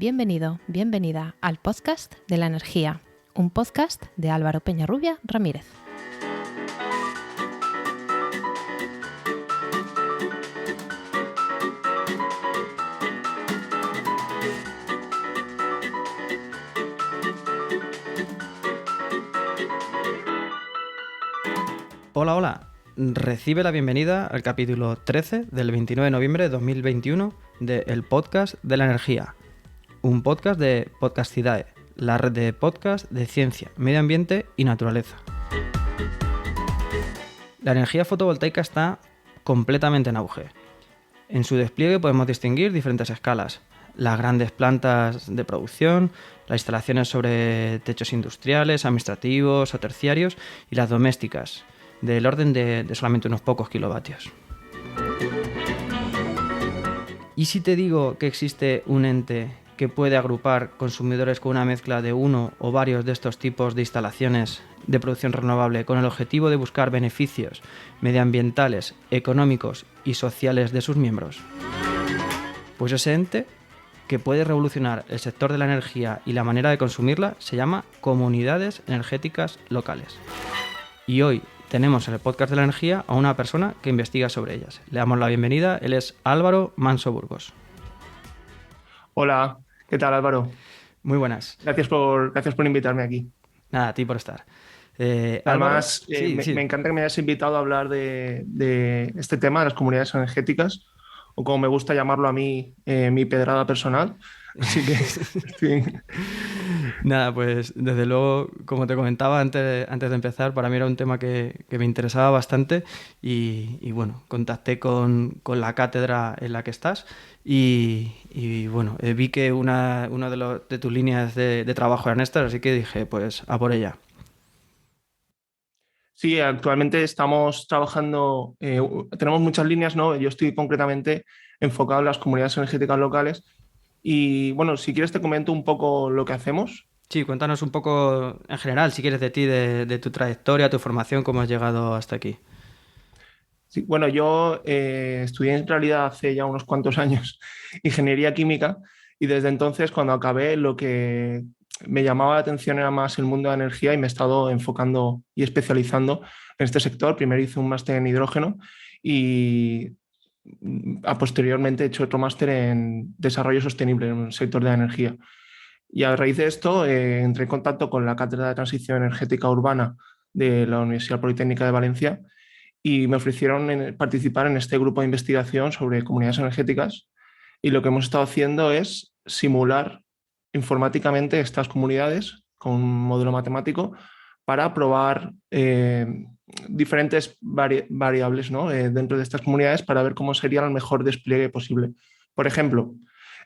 Bienvenido, bienvenida al podcast de la energía, un podcast de Álvaro Peñarrubia Ramírez. Hola, hola. Recibe la bienvenida al capítulo 13 del 29 de noviembre de 2021 de El Podcast de la Energía, un podcast de Podcastidae, la red de podcast de ciencia, medio ambiente y naturaleza. La energía fotovoltaica está completamente en auge. En su despliegue podemos distinguir diferentes escalas: las grandes plantas de producción, las instalaciones sobre techos industriales, administrativos o terciarios y las domésticas, del orden de solamente unos pocos kilovatios. ¿Y si te digo que existe un ente que puede agrupar consumidores con una mezcla de uno o varios de estos tipos de instalaciones de producción renovable con el objetivo de buscar beneficios medioambientales, económicos y sociales de sus miembros? Pues ese ente, que puede revolucionar el sector de la energía y la manera de consumirla, se llama Comunidades Energéticas Locales. Y hoy tenemos en el podcast de la energía a una persona que investiga sobre ellas. Le damos la bienvenida, él es Álvaro Manso Burgos. Hola, ¿qué tal, Álvaro? Muy buenas. Gracias por invitarme aquí. Nada, a ti por estar. Además, Álvaro, me encanta que me hayas invitado a hablar de este tema, de las comunidades energéticas, o como me gusta llamarlo a mí, mi pedrada personal. Así que, sí. Nada, pues desde luego, como te comentaba antes de empezar, para mí era un tema que me interesaba bastante y bueno, contacté con la cátedra en la que estás y bueno, vi que una de tus líneas de trabajo eran estas, así que dije, pues a por ella. Sí, actualmente estamos trabajando, tenemos muchas líneas, ¿no? Yo estoy concretamente enfocado en las comunidades energéticas locales y bueno, si quieres te comento un poco lo que hacemos. Sí, cuéntanos un poco en general, si quieres, de ti, de tu trayectoria, tu formación, cómo has llegado hasta aquí. Sí, bueno, yo estudié en realidad hace ya unos cuantos años ingeniería química y desde entonces cuando acabé lo que me llamaba la atención era más el mundo de la energía y me he estado enfocando y especializando en este sector. Primero hice un máster en hidrógeno y posteriormente he hecho otro máster en desarrollo sostenible en el sector de la energía. Y a raíz de esto entré en contacto con la Cátedra de Transición Energética Urbana de la Universidad Politécnica de Valencia y me ofrecieron participar en este grupo de investigación sobre comunidades energéticas y lo que hemos estado haciendo es simular informáticamente estas comunidades con un modelo matemático para probar diferentes variables, ¿no? Dentro de estas comunidades para ver cómo sería el mejor despliegue posible. Por ejemplo,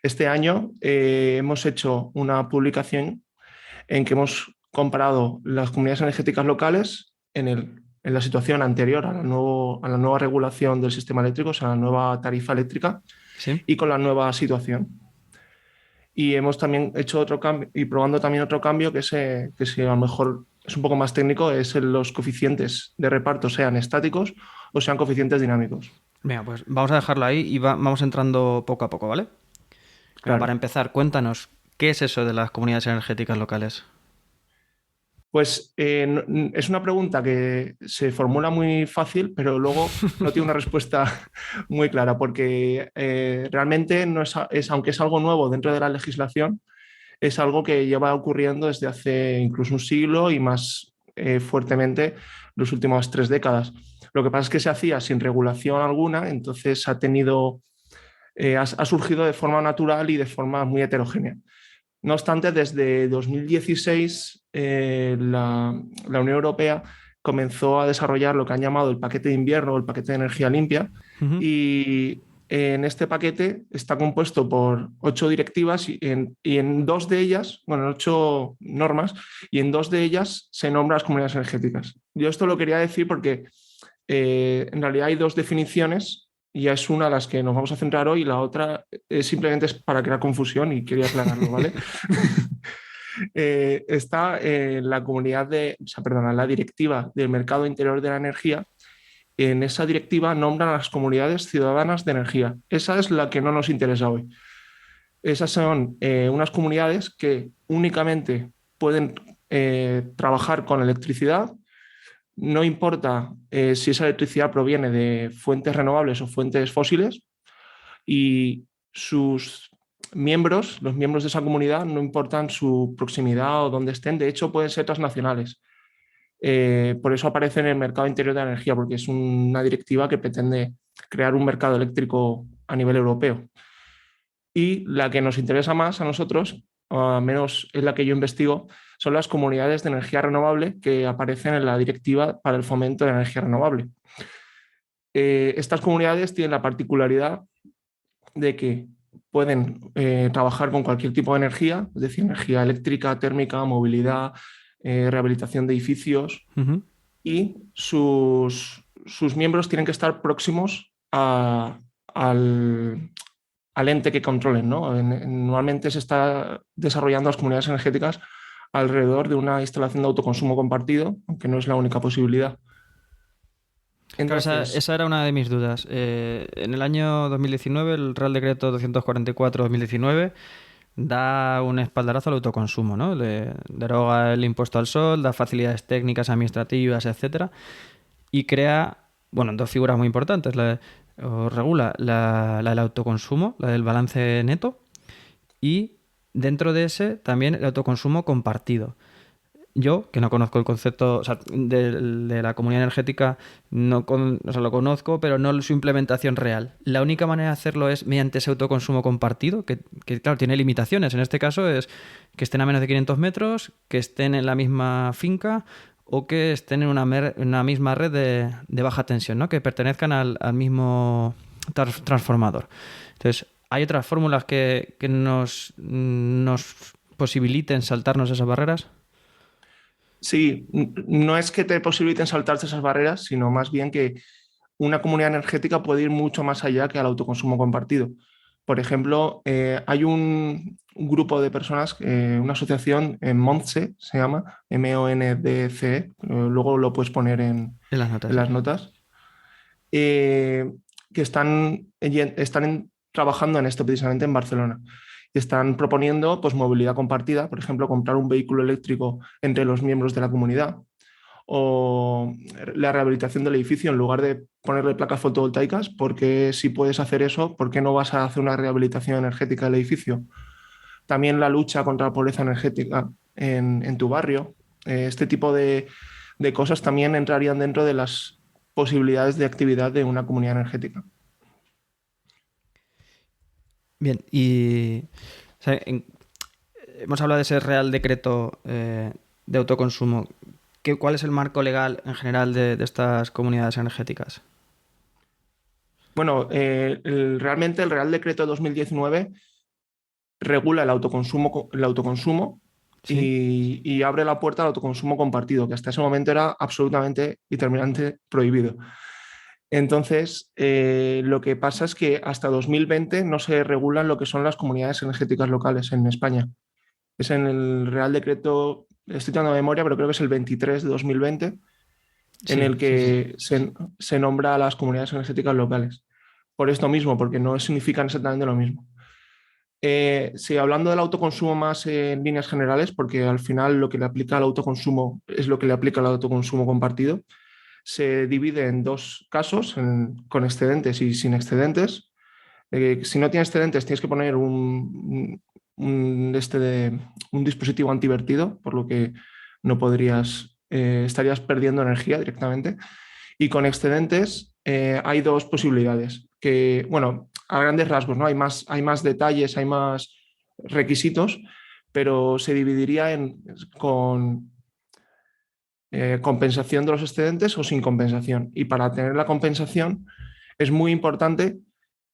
este año hemos hecho una publicación en que hemos comparado las comunidades energéticas locales en la situación anterior a la nueva regulación del sistema eléctrico, o sea, la nueva tarifa eléctrica, ¿Sí? y con la nueva situación. Y hemos también hecho otro cambio, y probando también otro cambio que si a lo mejor es un poco más técnico, es los coeficientes de reparto sean estáticos o sean coeficientes dinámicos. Venga, pues vamos a dejarlo ahí y vamos entrando poco a poco, ¿vale? Venga, para Claro. empezar, cuéntanos, ¿qué es eso de las comunidades energéticas locales? Pues es una pregunta que se formula muy fácil, pero luego no tiene una respuesta muy clara, porque realmente no aunque es algo nuevo dentro de la legislación, es algo que lleva ocurriendo desde hace incluso un siglo y más fuertemente las últimas 3 décadas. Lo que pasa es que se hacía sin regulación alguna, entonces ha surgido de forma natural y de forma muy heterogénea. No obstante, desde 2016 la Unión Europea comenzó a desarrollar lo que han llamado el paquete de invierno o el paquete de energía limpia Uh-huh. y en este paquete está compuesto por 8 directivas y en 2 de ellas, bueno, 8 normas, y en 2 de ellas se nombran las comunidades energéticas. Yo esto lo quería decir porque en realidad hay 2 definiciones y es una a las que nos vamos a centrar hoy y la otra simplemente es para crear confusión y quería aclararlo, ¿vale? Está la la directiva del mercado interior de la energía. En esa directiva nombran a las comunidades ciudadanas de energía. Esa es la que no nos interesa hoy. esas son unas comunidades que únicamente pueden trabajar con electricidad. No importa si esa electricidad proviene de fuentes renovables o fuentes fósiles, y sus miembros, los miembros de esa comunidad, no importan su proximidad o dónde estén, de hecho pueden ser transnacionales. Por eso aparece en el mercado interior de la energía, porque es una directiva que pretende crear un mercado eléctrico a nivel europeo. Y la que nos interesa más a nosotros, o al menos es la que yo investigo, son las comunidades de energía renovable que aparecen en la directiva para el fomento de la energía renovable. Estas comunidades tienen la particularidad de que pueden trabajar con cualquier tipo de energía, es decir, energía eléctrica, térmica, movilidad, rehabilitación de edificios, y sus miembros tienen que estar próximos al ente que controlen, ¿no? Normalmente se está desarrollando las comunidades energéticas alrededor de una instalación de autoconsumo compartido, aunque no es la única posibilidad. Claro, esa era una de mis dudas. En el año 2019, el Real Decreto 244-2019 da un espaldarazo al autoconsumo, ¿no? Deroga el impuesto al sol, da facilidades técnicas, administrativas, etcétera, y crea, bueno, dos figuras muy importantes. Regula la del autoconsumo, la del balance neto, y dentro de ese también el autoconsumo compartido. Yo, que no conozco el concepto, o sea, de la comunidad energética, o sea, lo conozco, pero no su implementación real. La única manera de hacerlo es mediante ese autoconsumo compartido, que claro, tiene limitaciones. En este caso es que estén a menos de 500 metros, que estén en la misma finca o que estén en una misma red de baja tensión, ¿no? Que pertenezcan al mismo transformador. Entonces, hay otras fórmulas que nos posibiliten saltarnos esas barreras. Sí, no es que te posibiliten saltarse esas barreras, sino más bien que una comunidad energética puede ir mucho más allá que al autoconsumo compartido. Por ejemplo, hay un grupo de personas, una asociación en MONDCE, se llama, MONDCE, luego lo puedes poner en las notas, que están trabajando en esto precisamente en Barcelona. Están proponiendo pues, movilidad compartida, por ejemplo, comprar un vehículo eléctrico entre los miembros de la comunidad, o la rehabilitación del edificio en lugar de ponerle placas fotovoltaicas, porque si puedes hacer eso, ¿por qué no vas a hacer una rehabilitación energética del edificio? También la lucha contra la pobreza energética en tu barrio. Este tipo de cosas también entrarían dentro de las posibilidades de actividad de una comunidad energética. Bien, y o sea, hemos hablado de ese Real Decreto de autoconsumo. ¿Cuál es el marco legal en general de estas comunidades energéticas? Bueno, realmente el Real Decreto de 2019 regula el autoconsumo ¿Sí? y abre la puerta al autoconsumo compartido, que hasta ese momento era absolutamente y terminante prohibido. Entonces, lo que pasa es que hasta 2020 no se regulan lo que son las comunidades energéticas locales en España. Es en el Real Decreto, estoy dando memoria, pero creo que es el 23 de 2020, en el que se nombra a las comunidades energéticas locales. Por esto mismo, porque no significan exactamente lo mismo. Sí, hablando del autoconsumo más en líneas generales, porque al final lo que le aplica al autoconsumo es lo que le aplica al autoconsumo compartido, se divide en dos casos, con excedentes y sin excedentes. Si no tienes excedentes, tienes que poner un dispositivo antivertido, por lo que no podrías, estarías perdiendo energía directamente. Y con excedentes hay dos posibilidades, que, bueno, a grandes rasgos, ¿no? Hay más detalles, hay más requisitos, pero se dividiría con compensación de los excedentes o sin compensación. Y para tener la compensación es muy importante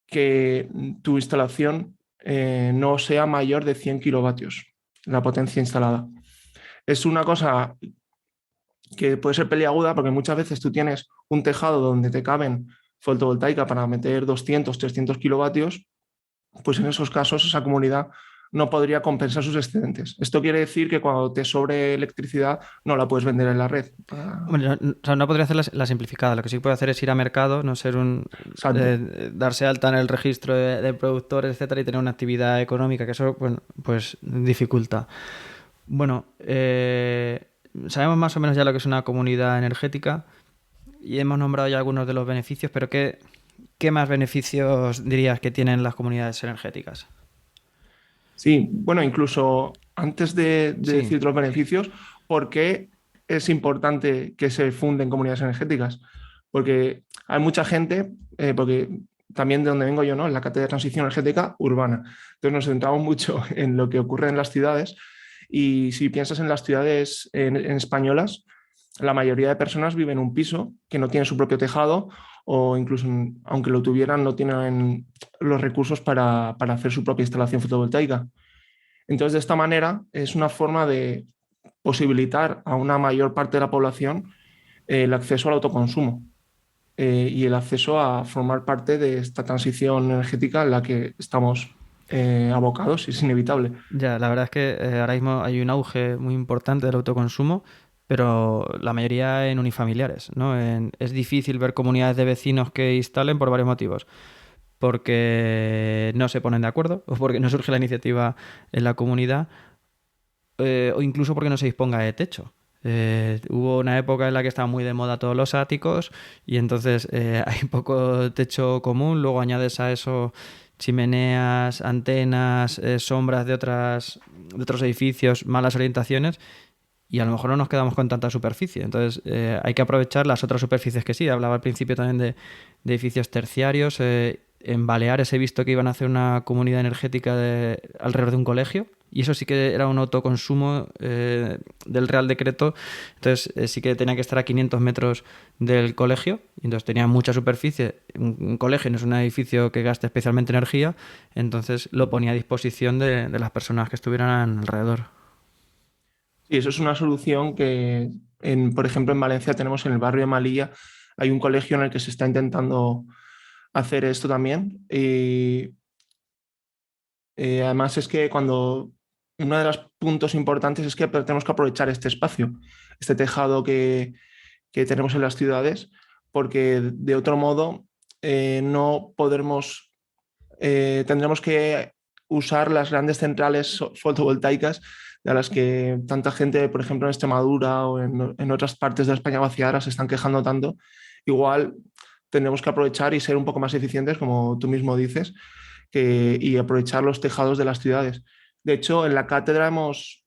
que tu instalación no sea mayor de 100 kilovatios, la potencia instalada. Es una cosa que puede ser peliaguda porque muchas veces tú tienes un tejado donde te caben fotovoltaica para meter 200, 300 kilovatios, pues en esos casos esa comunidad no podría compensar sus excedentes. Esto quiere decir que cuando te sobre electricidad no la puedes vender en la red. Hombre, o sea, no podría hacer la simplificada. Lo que sí puede hacer es ir a mercado, no ser Exacto. darse alta en el registro de productores, etcétera, y tener una actividad económica, que eso bueno, pues dificulta. Bueno, sabemos más o menos ya lo que es una comunidad energética y hemos nombrado ya algunos de los beneficios, pero ¿qué más beneficios dirías que tienen las comunidades energéticas? Sí, bueno, incluso antes de Sí, decir los beneficios, ¿por qué es importante que se funden comunidades energéticas? Porque hay mucha gente, porque también de donde vengo yo, ¿no? En la cátedra de transición energética urbana. Entonces nos centramos mucho en lo que ocurre en las ciudades y si piensas en las ciudades en españolas, la mayoría de personas viven en un piso que no tiene su propio tejado o incluso, aunque lo tuvieran, no tienen los recursos para hacer su propia instalación fotovoltaica. Entonces, de esta manera, es una forma de posibilitar a una mayor parte de la población el acceso al autoconsumo y el acceso a formar parte de esta transición energética en la que estamos abocados y es inevitable. ya, la verdad es que ahora mismo hay un auge muy importante del autoconsumo, pero la mayoría en unifamiliares, ¿no? Es difícil ver comunidades de vecinos que instalen por varios motivos. Porque no se ponen de acuerdo o porque no surge la iniciativa en la comunidad o incluso porque no se disponga de techo. Hubo una época en la que estaban muy de moda todos los áticos y entonces hay poco techo común, luego añades a eso chimeneas, antenas, sombras de otros edificios, malas orientaciones y a lo mejor no nos quedamos con tanta superficie. Entonces hay que aprovechar las otras superficies que sí. Hablaba al principio también de edificios terciarios. En Baleares he visto que iban a hacer una comunidad energética alrededor de un colegio y eso sí que era un autoconsumo del Real Decreto. Entonces sí que tenía que estar a 500 metros del colegio y entonces tenía mucha superficie. Un colegio no es un edificio que gaste especialmente energía, entonces lo ponía a disposición de las personas que estuvieran alrededor. Y eso es una solución que, por ejemplo, en Valencia tenemos en el barrio de Malilla, hay un colegio en el que se está intentando hacer esto también. Y además es que uno de los puntos importantes es que tenemos que aprovechar este espacio, este tejado que tenemos en las ciudades, porque de otro modo no podremos, tendremos que usar las grandes centrales fotovoltaicas de las que tanta gente, por ejemplo, en Extremadura o en otras partes de la España vaciada se están quejando tanto. Igual tendremos que aprovechar y ser un poco más eficientes, como tú mismo dices, y aprovechar los tejados de las ciudades. De hecho, en la cátedra hemos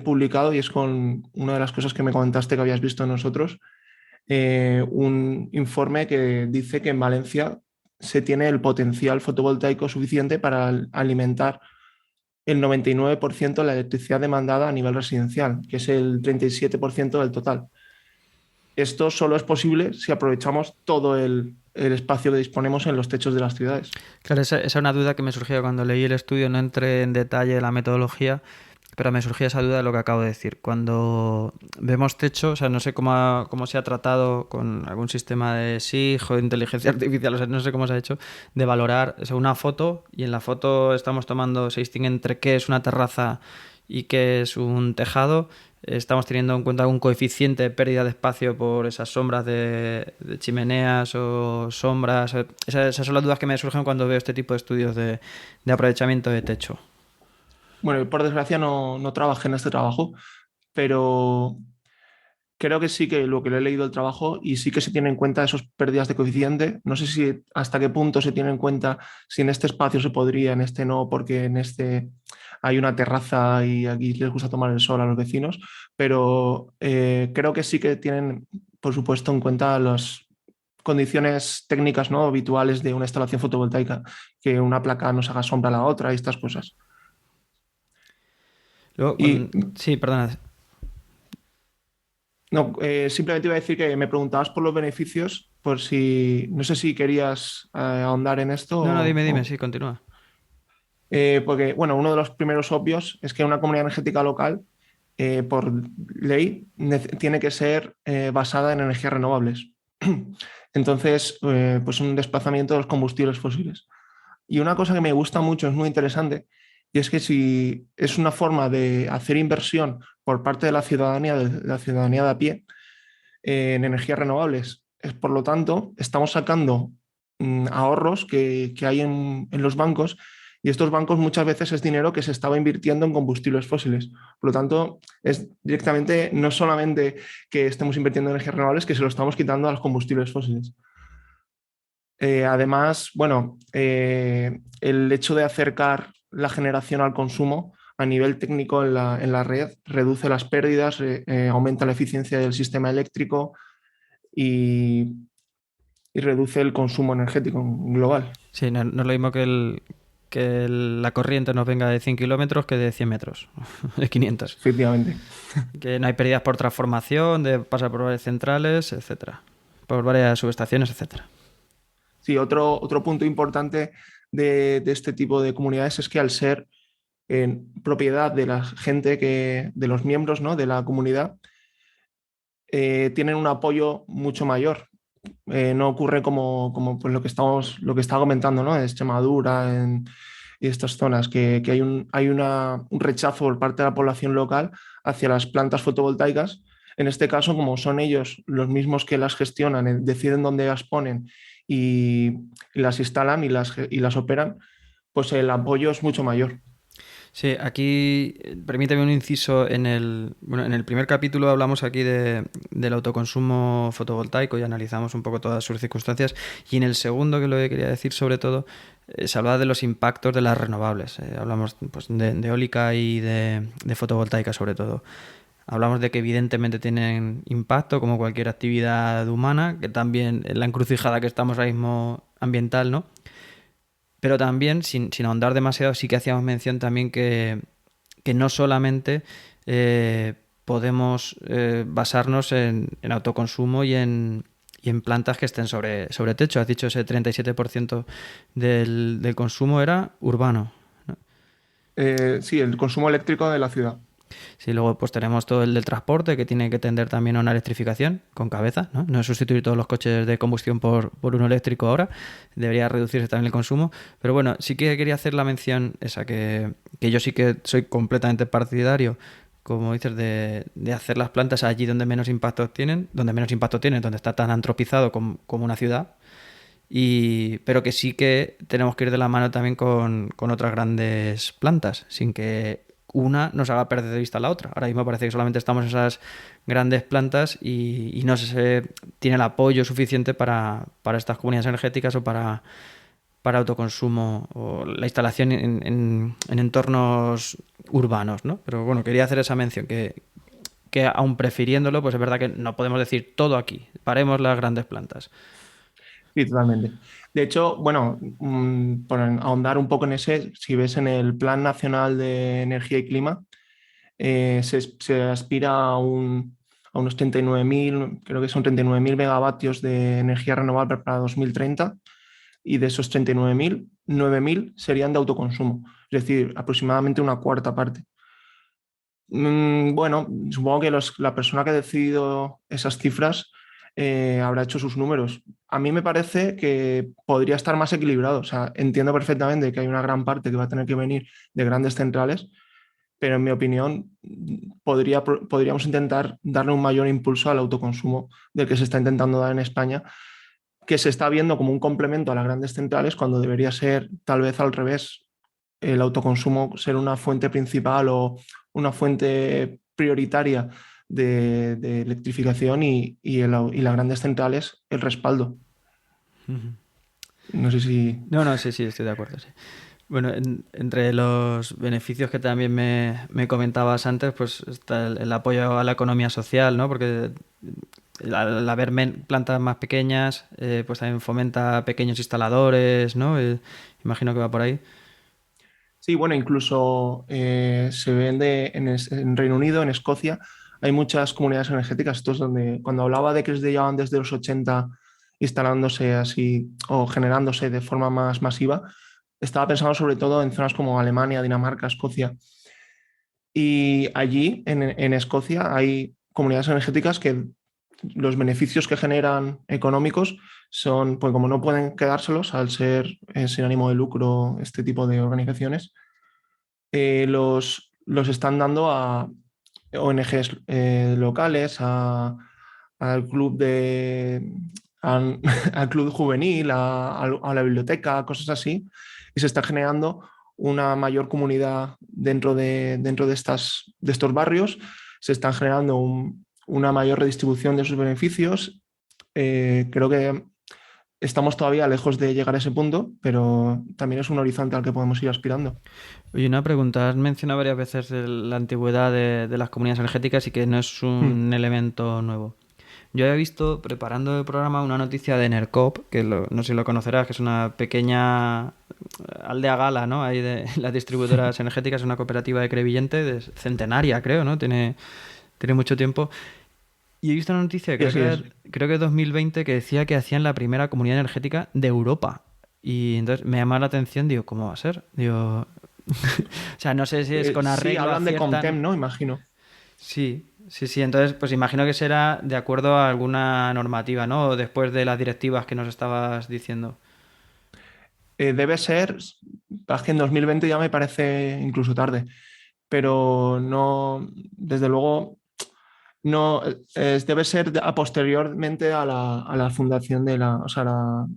publicado, y es con una de las cosas que me comentaste que habías visto en nosotros, un informe que dice que en Valencia se tiene el potencial fotovoltaico suficiente para alimentar el 99% de la electricidad demandada a nivel residencial, que es el 37% del total. Esto solo es posible si aprovechamos todo el espacio que disponemos en los techos de las ciudades. Claro, esa es una duda que me surgió cuando leí el estudio, no entré en detalle de la metodología, pero me surgía esa duda de lo que acabo de decir. Cuando vemos techo, o sea, no sé cómo se ha tratado con algún sistema de SIG o de inteligencia artificial, o sea, no sé cómo se ha hecho, de valorar, o sea, una foto y en la foto estamos tomando, se distingue entre qué es una terraza y qué es un tejado. Estamos teniendo en cuenta un coeficiente de pérdida de espacio por esas sombras de chimeneas o sombras. Esas son las dudas que me surgen cuando veo este tipo de estudios de aprovechamiento de techo. Bueno, por desgracia no trabajé en este trabajo, pero creo que sí que lo que le he leído el trabajo y sí que se tiene en cuenta esas pérdidas de coeficiente. No sé si hasta qué punto se tiene en cuenta si en este espacio se podría, en este no, porque en este hay una terraza y aquí les gusta tomar el sol a los vecinos, pero creo que sí que tienen, por supuesto, en cuenta las condiciones técnicas, ¿no?, habituales de una instalación fotovoltaica, que una placa no se haga sombra a la otra y estas cosas. Luego, Y sí, perdona. no, simplemente iba a decir que me preguntabas por los beneficios, por si, no sé si querías ahondar en esto No, no, dime, sí, continúa. porque, bueno, uno de los primeros obvios es que una comunidad energética local, por ley, tiene que ser basada en energías renovables. Entonces, pues un desplazamiento de los combustibles fósiles. Y una cosa que me gusta mucho, es muy interesante, Y es que si es una forma de hacer inversión por parte de la ciudadanía de a pie en energías renovables. Por lo tanto, estamos sacando ahorros que hay en los bancos, y estos bancos muchas veces es dinero que se estaba invirtiendo en combustibles fósiles. Por lo tanto, es directamente, no solamente que estemos invirtiendo en energías renovables, que se lo estamos quitando a los combustibles fósiles. Además, bueno, el hecho de acercar la generación al consumo a nivel técnico en la red reduce las pérdidas, aumenta la eficiencia del sistema eléctrico y, y reduce el consumo energético global. Sí, no es lo mismo la corriente nos venga de 100 kilómetros que de 100 metros, de 500. Efectivamente. Que no hay pérdidas por transformación, de pasar por varias centrales, etcétera, por varias subestaciones, etcétera. Sí, otro punto importante de este tipo de comunidades es que al ser en propiedad de la gente, de los miembros, ¿no?, de la comunidad, tienen un apoyo mucho mayor. No ocurre como pues lo que estaba comentando, ¿no?, en Extremadura y estas zonas, que hay un rechazo por parte de la población local hacia las plantas fotovoltaicas. En este caso, como son ellos los mismos que las gestionan, deciden dónde las ponen y las instalan y las operan, pues el apoyo es mucho mayor. Sí, aquí permíteme un inciso. En el primer capítulo hablamos aquí del autoconsumo fotovoltaico y analizamos un poco todas sus circunstancias. Y en el segundo, que lo que quería decir sobre todo, se hablaba de los impactos de las renovables. Hablamos pues, de eólica y de fotovoltaica sobre todo. Hablamos de que evidentemente tienen impacto como cualquier actividad humana, que también en la encrucijada que estamos ahora mismo ambiental, ¿no? Pero también, sin ahondar demasiado, sí que hacíamos mención también que no solamente podemos basarnos en autoconsumo y en plantas que estén sobre techo. Has dicho ese 37% del consumo era urbano, ¿no? Sí, el consumo eléctrico de la ciudad. Sí, luego pues tenemos todo el del transporte que tiene que tender también a una electrificación con cabeza, ¿no? No es sustituir todos los coches de combustión por uno eléctrico ahora, debería reducirse también el consumo, pero bueno, sí que quería hacer la mención esa, que yo sí que soy completamente partidario, como dices, de hacer las plantas allí donde menos impacto tienen, donde está tan antropizado como una ciudad, pero que sí que tenemos que ir de la mano también con otras grandes plantas, sin que una nos haga perder de vista la otra. Ahora mismo parece que solamente estamos en esas grandes plantas y no se tiene el apoyo suficiente para estas comunidades energéticas o para autoconsumo o la instalación en entornos urbanos, ¿no? Pero bueno, quería hacer esa mención, que aun prefiriéndolo, pues es verdad que no podemos decir todo aquí, paremos las grandes plantas. Sí, totalmente. De hecho, bueno, por ahondar un poco en ese, si ves en el Plan Nacional de Energía y Clima, se aspira a unos 39.000, creo que son 39.000 megavatios de energía renovable para 2030, y de esos 39.000, 9.000 serían de autoconsumo, es decir, aproximadamente una cuarta parte. Bueno, supongo que la persona que ha decidido esas cifras habrá hecho sus números. A mí me parece que podría estar más equilibrado. O sea, entiendo perfectamente que hay una gran parte que va a tener que venir de grandes centrales, pero en mi opinión podríamos intentar darle un mayor impulso al autoconsumo del que se está intentando dar en España, que se está viendo como un complemento a las grandes centrales cuando debería ser tal vez al revés, el autoconsumo ser una fuente principal o una fuente prioritaria de electrificación y las grandes centrales el respaldo. Uh-huh. No sé si... No, sí, estoy de acuerdo, sí. Bueno, entre los beneficios que también me comentabas antes, pues está el apoyo a la economía social, ¿no? Porque al haber plantas más pequeñas, pues también fomenta pequeños instaladores, ¿no? Imagino que va por ahí. Sí, bueno, incluso se vende en Reino Unido, en Escocia, hay muchas comunidades energéticas. Esto es donde, cuando hablaba de que llevaban desde los 80 instalándose así o generándose de forma más masiva, estaba pensando sobre todo en zonas como Alemania, Dinamarca, Escocia. Y allí, en Escocia, hay comunidades energéticas que los beneficios que generan económicos son, pues como no pueden quedárselos al ser sin ánimo de lucro este tipo de organizaciones, los están dando a ONGs locales, al club al club juvenil, a la biblioteca, cosas así, y se está generando una mayor comunidad dentro de estos barrios, se están generando una mayor redistribución de sus beneficios. Creo que estamos todavía lejos de llegar a ese punto, pero también es un horizonte al que podemos ir aspirando. Oye, una pregunta. Has mencionado varias veces la antigüedad de las comunidades energéticas y que no es Hmm. un elemento nuevo. Yo había visto, preparando el programa, una noticia de Enercop, que no sé si lo conocerás, que es una pequeña aldea gala, ¿no? Ahí de las distribuidoras energéticas, es una cooperativa de Crevillente, centenaria, creo, ¿no? Tiene mucho tiempo. Y he visto una noticia, Y así es. creo que 2020, que decía que hacían la primera comunidad energética de Europa. Y entonces me llamó la atención, digo, ¿cómo va a ser? Digo, o sea, no sé si es con Sí, arreglo, hablan de aciertan. Comtem, ¿no? Imagino. Sí, sí, sí. Entonces, pues imagino que será de acuerdo a alguna normativa, ¿no? O después de las directivas que nos estabas diciendo. Debe ser, es que en 2020 ya me parece incluso tarde, pero no, desde luego, no, debe ser a posteriormente a la fundación o sea, la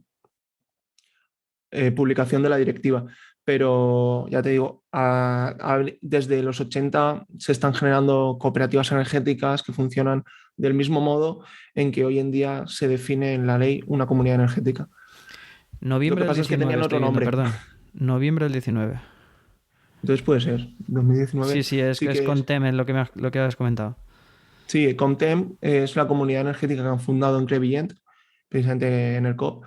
publicación de la directiva. Pero ya te digo, desde los 80 se están generando cooperativas energéticas que funcionan del mismo modo en que hoy en día se define en la ley una comunidad energética. Lo Noviembre que del pasa es que 19 tenían estoy otro viendo, nombre. perdón. Noviembre del 19. Entonces puede ser, 2019 Sí, sí, es que sí es que con es. Temen lo que has comentado. Sí, Comtem es la comunidad energética que han fundado en Crevillent, precisamente en el COP.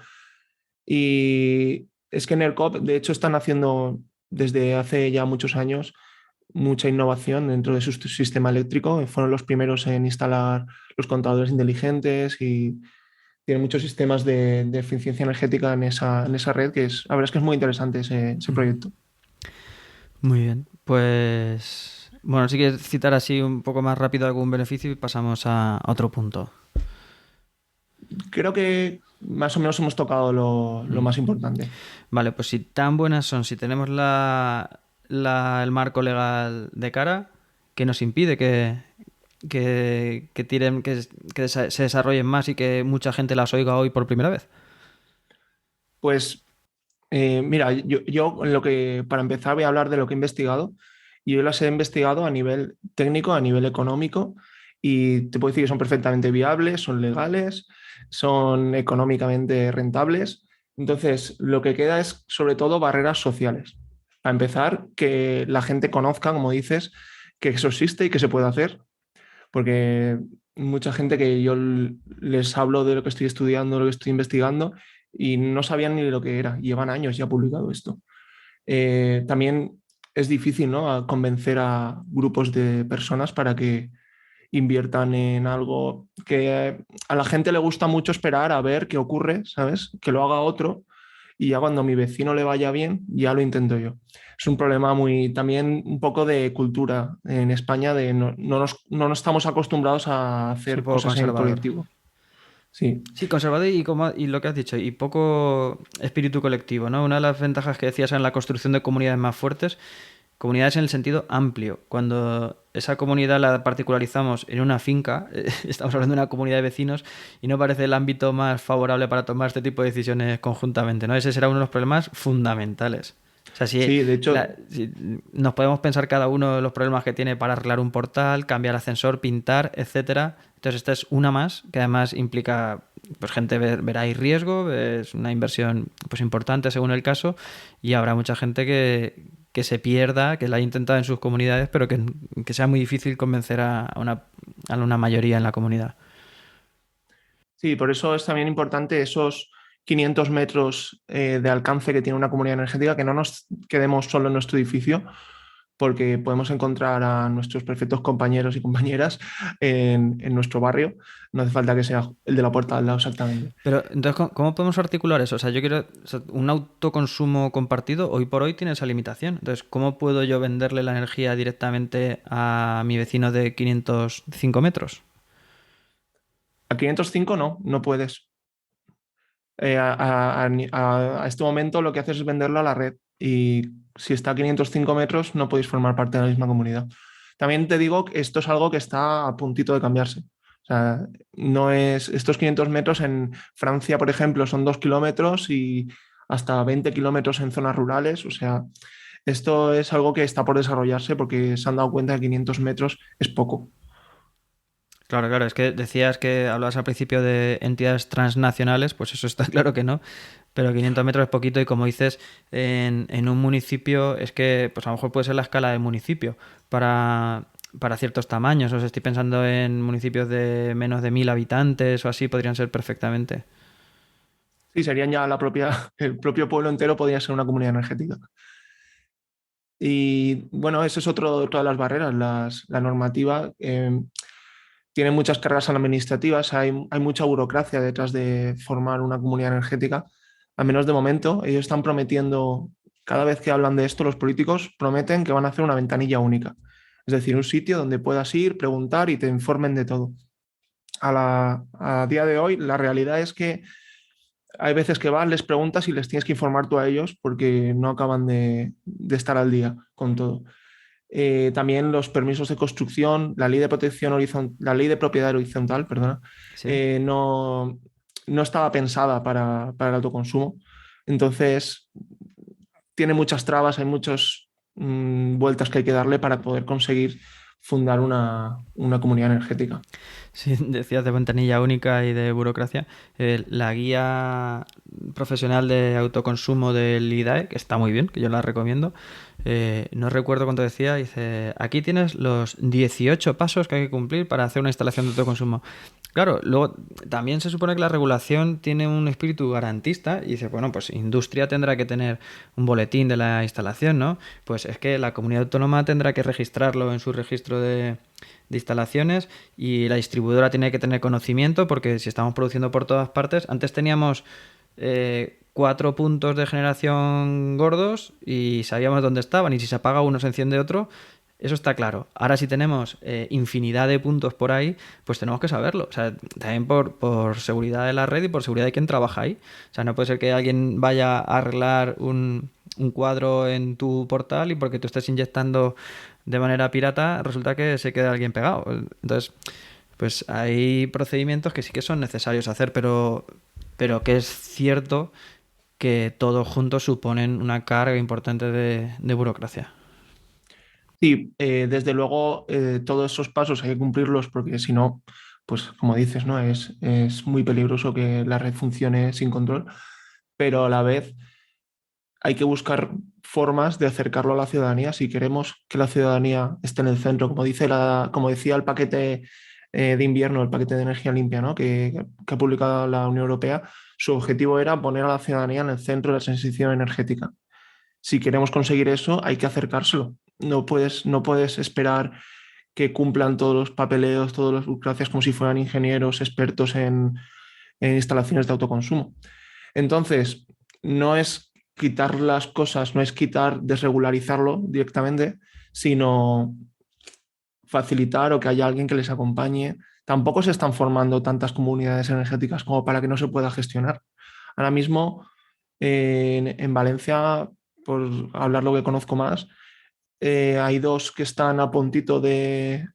Y es que en el COP, de hecho, están haciendo desde hace ya muchos años mucha innovación dentro de su sistema eléctrico. Fueron los primeros en instalar los contadores inteligentes y tienen muchos sistemas de eficiencia energética en esa red, que es, la verdad es que es muy interesante ese Ujú. proyecto. Muy bien. Pues, bueno, si quieres citar así un poco más rápido algún beneficio y pasamos a otro punto. Creo que más o menos hemos tocado lo Mm. más importante. Vale, pues si tan buenas son, si tenemos el marco legal de cara, ¿qué nos impide que tiren, se desarrollen más y que mucha gente las oiga hoy por primera vez? Pues mira, yo en lo que, para empezar, voy a hablar de lo que he investigado. Y yo las he investigado a nivel técnico, a nivel económico, y te puedo decir que son perfectamente viables, son legales, son económicamente rentables. Entonces, lo que queda es sobre todo barreras sociales. Para empezar, que la gente conozca, como dices, que eso existe y que se puede hacer, porque mucha gente que yo les hablo de lo que estoy estudiando, lo que estoy investigando, y no sabían ni de lo que era. Llevan años ya publicado esto. También es difícil, ¿no? A convencer a grupos de personas para que inviertan en algo que a la gente le gusta mucho esperar a ver qué ocurre, ¿sabes? Que lo haga otro y ya cuando a mi vecino le vaya bien, ya lo intento yo. Es un problema muy, también un poco de cultura en España, de no nos estamos acostumbrados a Es un hacer poco cosas en conservador. colectivo. Sí, Sí, conservador y lo que has dicho, y poco espíritu colectivo, ¿no? Una de las ventajas que decías en la construcción de comunidades más fuertes, comunidades en el sentido amplio. Cuando esa comunidad la particularizamos en una finca, estamos hablando de una comunidad de vecinos y no parece el ámbito más favorable para tomar este tipo de decisiones conjuntamente, ¿no? Ese será uno de los problemas fundamentales. O sea, sí, de hecho, si nos podemos pensar cada uno de los problemas que tiene para arreglar un portal, cambiar ascensor, pintar, etcétera. Entonces, esta es una más que además implica, pues gente verá ahí riesgo, es una inversión pues importante según el caso y habrá mucha gente que se pierda, que la haya intentado en sus comunidades, pero que sea muy difícil convencer a una mayoría en la comunidad. sí, por eso es también importante esos 500 metros de alcance que tiene una comunidad energética, que no nos quedemos solo en nuestro edificio, porque podemos encontrar a nuestros perfectos compañeros y compañeras en nuestro barrio. No hace falta que sea el de la puerta al lado exactamente. Pero entonces, ¿cómo podemos articular eso? O sea, yo quiero o sea, un autoconsumo compartido, hoy por hoy tiene esa limitación. Entonces, ¿cómo puedo yo venderle la energía directamente a mi vecino de 505 metros? A 505 no, no puedes. A este momento lo que haces es venderlo a la red. y si está a 505 metros no podéis formar parte de la misma comunidad. También te digo que esto es algo que está a puntito de cambiarse. O sea, no es, estos 500 metros en Francia, por ejemplo, son 2 kilómetros y hasta 20 kilómetros en zonas rurales. O sea, esto es algo que está por desarrollarse porque se han dado cuenta que 500 metros es poco. Claro, claro, es que decías que hablabas al principio de entidades transnacionales, pues eso está claro que no, pero 500 metros es poquito y como dices, en un municipio es que pues a lo mejor puede ser la escala del municipio para ciertos tamaños, o sea, estoy pensando en municipios de menos de 1.000 habitantes o así, podrían ser perfectamente. Sí, serían ya la propia, el propio pueblo entero podría ser una comunidad energética. Y bueno, ese es otra de las barreras. La normativa tiene muchas cargas administrativas, hay mucha burocracia detrás de formar una comunidad energética. Al menos de momento, ellos están prometiendo, cada vez que hablan de esto, los políticos prometen que van a hacer una ventanilla única. Es decir, un sitio donde puedas ir, preguntar y te informen de todo. A día de hoy, la realidad es que hay veces que vas, les preguntas y les tienes que informar tú a ellos porque no acaban de estar al día con todo. También los permisos de construcción, la ley de protección horizontal, la ley de propiedad horizontal, perdona, Sí. no estaba pensada para el autoconsumo. Entonces, tiene muchas trabas, hay muchas vueltas que hay que darle para poder conseguir fundar una comunidad energética. Sí, decías de ventanilla única y de burocracia. La guía profesional de autoconsumo del IDAE, que está muy bien, que yo la recomiendo, no recuerdo cuánto decía, dice, aquí tienes los 18 pasos que hay que cumplir para hacer una instalación de autoconsumo. Claro, luego también se supone que la regulación tiene un espíritu garantista y dice, bueno, pues industria tendrá que tener un boletín de la instalación, ¿no? Pues es que la comunidad autónoma tendrá que registrarlo en su registro de instalaciones y la distribuidora tiene que tener conocimiento porque si estamos produciendo por todas partes, antes teníamos 4 puntos de generación gordos y sabíamos dónde estaban y si se apaga uno se enciende otro, eso está claro. Ahora si tenemos infinidad de puntos por ahí, pues tenemos que saberlo. O sea, también por seguridad de la red y por seguridad de quien trabaja ahí. O sea, no puede ser que alguien vaya a arreglar un cuadro en tu portal y porque tú estés inyectando de manera pirata, resulta que se queda alguien pegado. Entonces, pues hay procedimientos que sí que son necesarios hacer, pero que es cierto que todos juntos suponen una carga importante de burocracia. Sí, desde luego todos esos pasos hay que cumplirlos porque si no, pues como dices, ¿no? Es muy peligroso que la red funcione sin control, pero a la vez hay que buscar formas de acercarlo a la ciudadanía si queremos que la ciudadanía esté en el centro, como decía el paquete de invierno, el paquete de energía limpia, ¿no? que ha publicado la Unión Europea. Su objetivo era poner a la ciudadanía en el centro de la transición energética. Si queremos conseguir eso, hay que acercárselo. No puedes esperar que cumplan todos los papeleos, todas las burocracias como si fueran ingenieros expertos en instalaciones de autoconsumo. Entonces, no es quitar las cosas, no es quitar, desregularizarlo directamente, sino facilitar o que haya alguien que les acompañe. Tampoco se están formando tantas comunidades energéticas como para que no se pueda gestionar. Ahora mismo en Valencia, por hablar lo que conozco más, hay dos que están a puntito de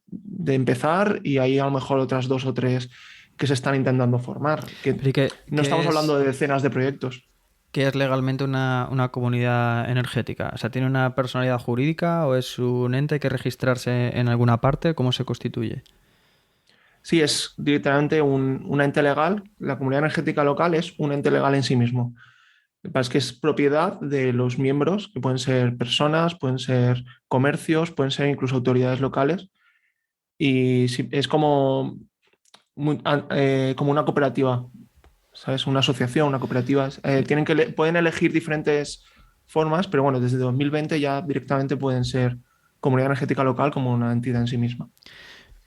empezar y hay a lo mejor otras dos o tres que se están intentando formar. Que Pero ¿y no estamos hablando de decenas de proyectos. qué es legalmente una comunidad energética? O sea, ¿tiene una personalidad jurídica o es un ente que registrarse en alguna parte? ¿Cómo se constituye? Sí, es directamente un ente legal. La comunidad energética local es un ente legal en sí mismo. Lo que pasa es que es propiedad de los miembros, que pueden ser personas, pueden ser comercios, pueden ser incluso autoridades locales. Y sí, es como una cooperativa, ¿sabes? Una asociación, una cooperativa. Pueden elegir diferentes formas, pero bueno, desde 2020 ya directamente pueden ser comunidad energética local como una entidad en sí misma.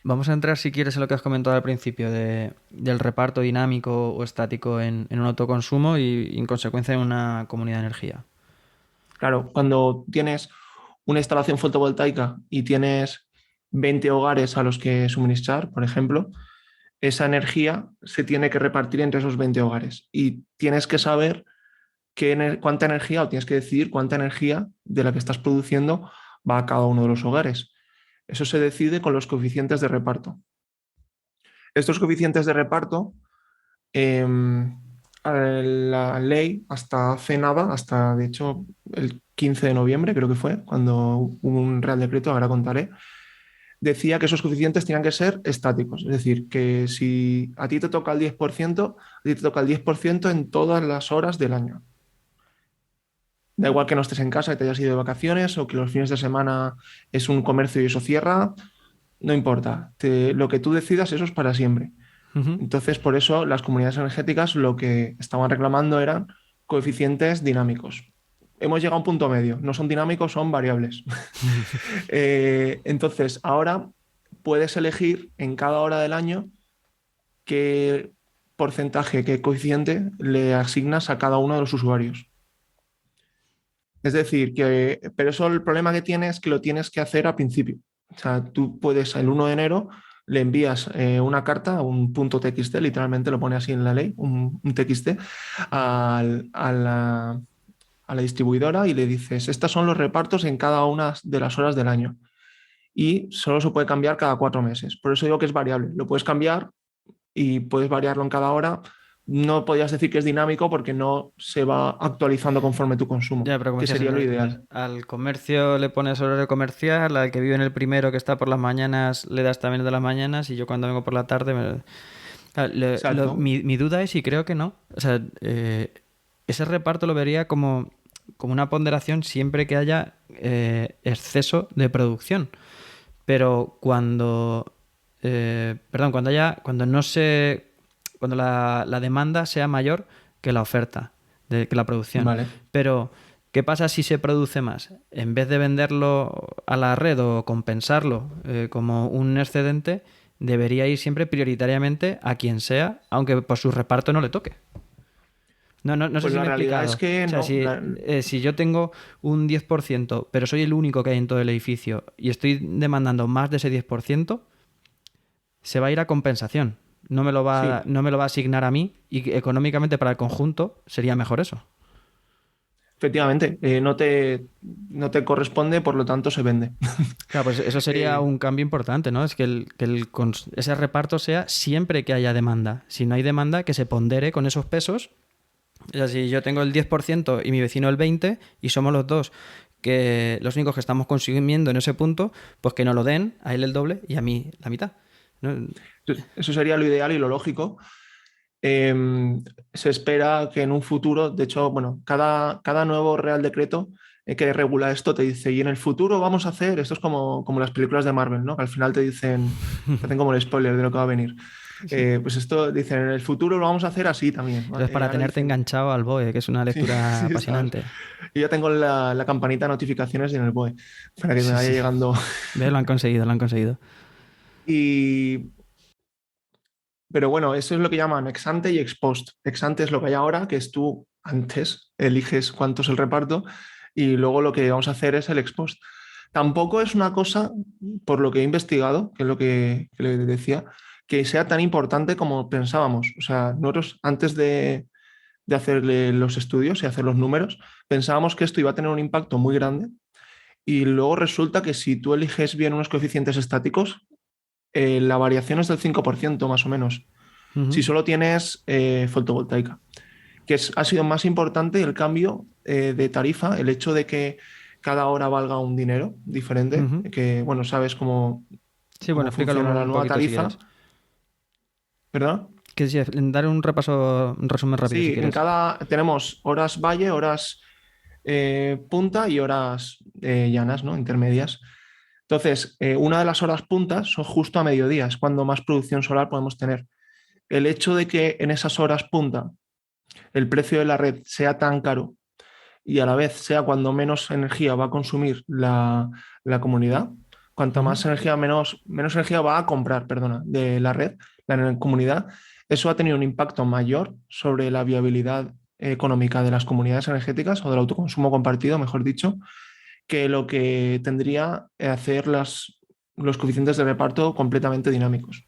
Vamos a entrar, si quieres, en lo que has comentado al principio del reparto dinámico o estático en un autoconsumo y, en consecuencia, en una comunidad de energía. Claro, cuando tienes una instalación fotovoltaica y tienes 20 hogares a los que suministrar, por ejemplo, esa energía se tiene que repartir entre esos 20 hogares y tienes que saber cuánta energía, o tienes que decidir cuánta energía de la que estás produciendo va a cada uno de los hogares. Eso se decide con los coeficientes de reparto. Estos coeficientes de reparto, la ley hasta hace nada, hasta de hecho el 15 de noviembre creo que fue, cuando hubo un Real Decreto, ahora contaré, decía que esos coeficientes tenían que ser estáticos. Es decir, que si a ti te toca el 10%, a ti te toca el 10% en todas las horas del año. Da igual que no estés en casa, que te hayas ido de vacaciones o que los fines de semana es un comercio y eso cierra, no importa. Lo que tú decidas, eso es para siempre. Ujú. Entonces, por eso las comunidades energéticas lo que estaban reclamando eran coeficientes dinámicos. Hemos llegado a un punto medio. No son dinámicos, son variables. Entonces, ahora puedes elegir en cada hora del año qué porcentaje, qué coeficiente le asignas a cada uno de los usuarios. Es decir, pero eso el problema que tienes es que lo tienes que hacer al principio. O sea, tú puedes, el 1 de enero, le envías una carta, un punto .txt, literalmente lo pone así en la ley, un TXT, a la distribuidora y le dices, estos son los repartos en cada una de las horas del año. Y solo se puede cambiar cada 4 meses. Por eso digo que es variable. Lo puedes cambiar y puedes variarlo en cada hora. No podrías decir que es dinámico porque no se va actualizando conforme tu consumo, Ya, pero como que decías, sería lo ideal. al comercio le pones horario comercial, al que vive en el primero que está por las mañanas le das también el de las mañanas y yo cuando vengo por la tarde... Claro, Exacto. mi duda es y creo que no. O sea, ese reparto lo vería como una ponderación siempre que haya exceso de producción. Pero cuando no se, cuando la demanda sea mayor que la oferta, que la producción. Vale. Pero, ¿qué pasa si se produce más? En vez de venderlo a la red o compensarlo como un excedente, debería ir siempre prioritariamente a quien sea, aunque por su reparto no le toque. No sé Pues si la me he realidad explicado. es que O sea, no. si yo tengo un 10%, pero soy el único que hay en todo el edificio y estoy demandando más de ese 10%, se va a ir a compensación. Sí, No me lo va a asignar a mí y económicamente para el conjunto sería mejor eso. efectivamente. No te corresponde, por lo tanto se vende. Claro, pues eso sería Eh, un cambio importante, ¿no? Es que, ese reparto sea siempre que haya demanda. Si no hay demanda, que se pondere con esos pesos. O sea, si yo tengo el 10% y mi vecino el 20% y somos los dos que los únicos que estamos consumiendo en ese punto, pues que nos lo den, a él el doble y a mí la mitad, ¿no? Eso sería lo ideal y lo lógico. Eh, Se espera que en un futuro, de hecho, bueno, cada nuevo Real Decreto que regula esto te dice, y en el futuro vamos a hacer, esto es como las películas de Marvel, ¿no? Que al final te hacen como el spoiler de lo que va a venir. Sí. Pues esto dicen, en el futuro lo vamos a hacer así también. Eso es para Ahora tenerte dicen, enganchado al BOE, que es una sí, lectura sí, sabes. apasionante. Yo ya tengo la campanita de notificaciones en el BOE para que me Sí, vaya sí. llegando. ¿Ves? Lo han conseguido, lo han conseguido. Y Pero bueno, eso es lo que llaman ex ante y ex post. Ex ante es lo que hay ahora, que es tú antes eliges cuánto es el reparto y luego lo que vamos a hacer es el ex post. Tampoco es una cosa, por lo que he investigado, que es lo que le decía, que sea tan importante como pensábamos. O sea, nosotros antes de hacerle los estudios y hacer los números, pensábamos que esto iba a tener un impacto muy grande y luego resulta que si tú eliges bien unos coeficientes estáticos, la variación es del 5% más o menos Ujú. si solo tienes fotovoltaica, ha sido más importante el cambio de tarifa, el hecho de que cada hora valga un dinero diferente, Ujú. que bueno, sabes Sí, bueno, cómo explícalo funciona la un nueva poquito si tarifa, quieres. ¿verdad? Que sí, dar un repaso, un resumen rápido si Sí, quieres. tenemos horas valle, horas punta y horas llanas, ¿no? Intermedias. Entonces, una de las horas puntas son justo a mediodía, es cuando más producción solar podemos tener. El hecho de que en esas horas punta el precio de la red sea tan caro y a la vez sea cuando menos energía va a consumir la comunidad, cuanta Ujú. más energía, menos energía va a comprar, perdona, de la red, la comunidad, eso ha tenido un impacto mayor sobre la viabilidad económica de las comunidades energéticas o del autoconsumo compartido, mejor dicho, que lo que tendría hacer los coeficientes de reparto completamente dinámicos.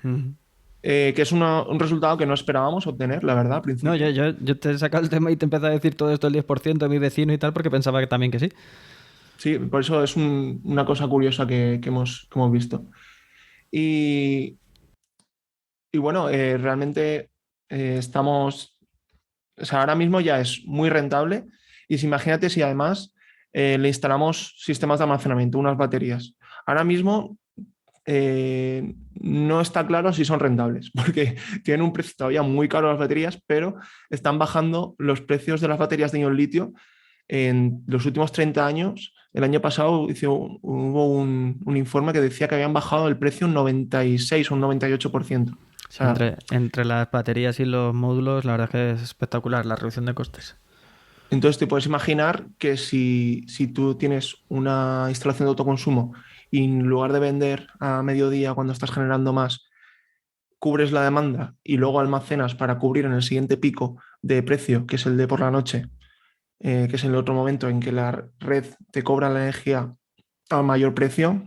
Ujú. que es un resultado que no esperábamos obtener, la verdad, al No, principio. yo te he sacado el tema y te empecé a decir todo esto del 10% de mi vecino y tal, porque pensaba que también que sí. Sí, por eso es una cosa curiosa que hemos visto. Y, y bueno, realmente estamos, o sea, ahora mismo ya es muy rentable. Y imagínate si además le instalamos sistemas de almacenamiento, unas baterías. Ahora mismo no está claro si son rentables, porque tienen un precio todavía muy caro las baterías, pero están bajando los precios de las baterías de ion litio en los últimos 30 años. El año pasado hubo un informe que decía que habían bajado el precio un 96 o un 98%. O Sí, sea, entre las baterías y los módulos, la verdad es que es espectacular la reducción de costes. entonces te puedes imaginar que si tú tienes una instalación de autoconsumo y en lugar de vender a mediodía cuando estás generando más, cubres la demanda y luego almacenas para cubrir en el siguiente pico de precio, que es el de por la noche, que es el otro momento en que la red te cobra la energía a mayor precio,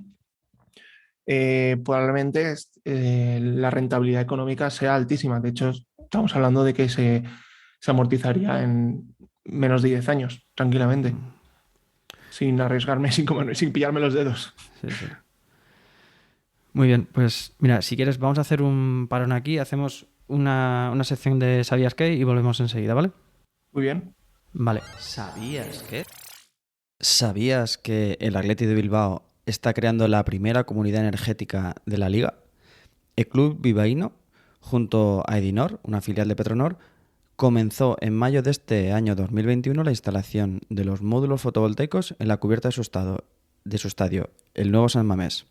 probablemente la rentabilidad económica sea altísima. De hecho, estamos hablando de que se amortizaría en menos de 10 años, tranquilamente, Mm, sin arriesgarme, sin pillarme los dedos. sí, sí. Muy bien, pues mira, si quieres vamos a hacer un parón aquí, hacemos una sección de ¿sabías qué? Y volvemos enseguida, ¿vale? Muy bien. Vale. ¿Sabías qué? ¿Sabías que el Athletic de Bilbao está creando la primera comunidad energética de la liga? El club bilbaíno, junto a Edinor, una filial de Petronor, comenzó en mayo de este año 2021 la instalación de los módulos fotovoltaicos en la cubierta de su estadio, el Nuevo San Mamés.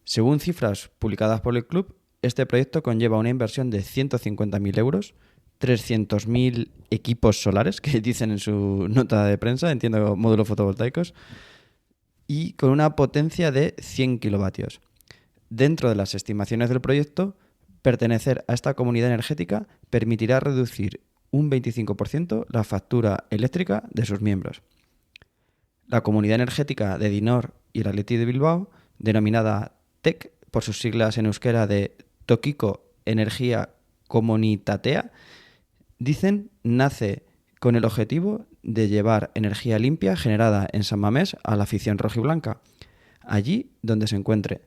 Según cifras publicadas por el club, este proyecto conlleva una inversión de 150.000 euros, 300.000 equipos solares, que dicen en su nota de prensa, entiendo módulos fotovoltaicos, y con una potencia de 100 kilovatios. Dentro de las estimaciones del proyecto, pertenecer a esta comunidad energética permitirá reducir un 25% la factura eléctrica de sus miembros. La comunidad energética de Dinor y el Athletic de Bilbao, denominada TEC por sus siglas en euskera de Tokiko Energía Comunitatea, dicen nace con el objetivo de llevar energía limpia generada en San Mamés a la afición rojiblanca, allí donde se encuentre.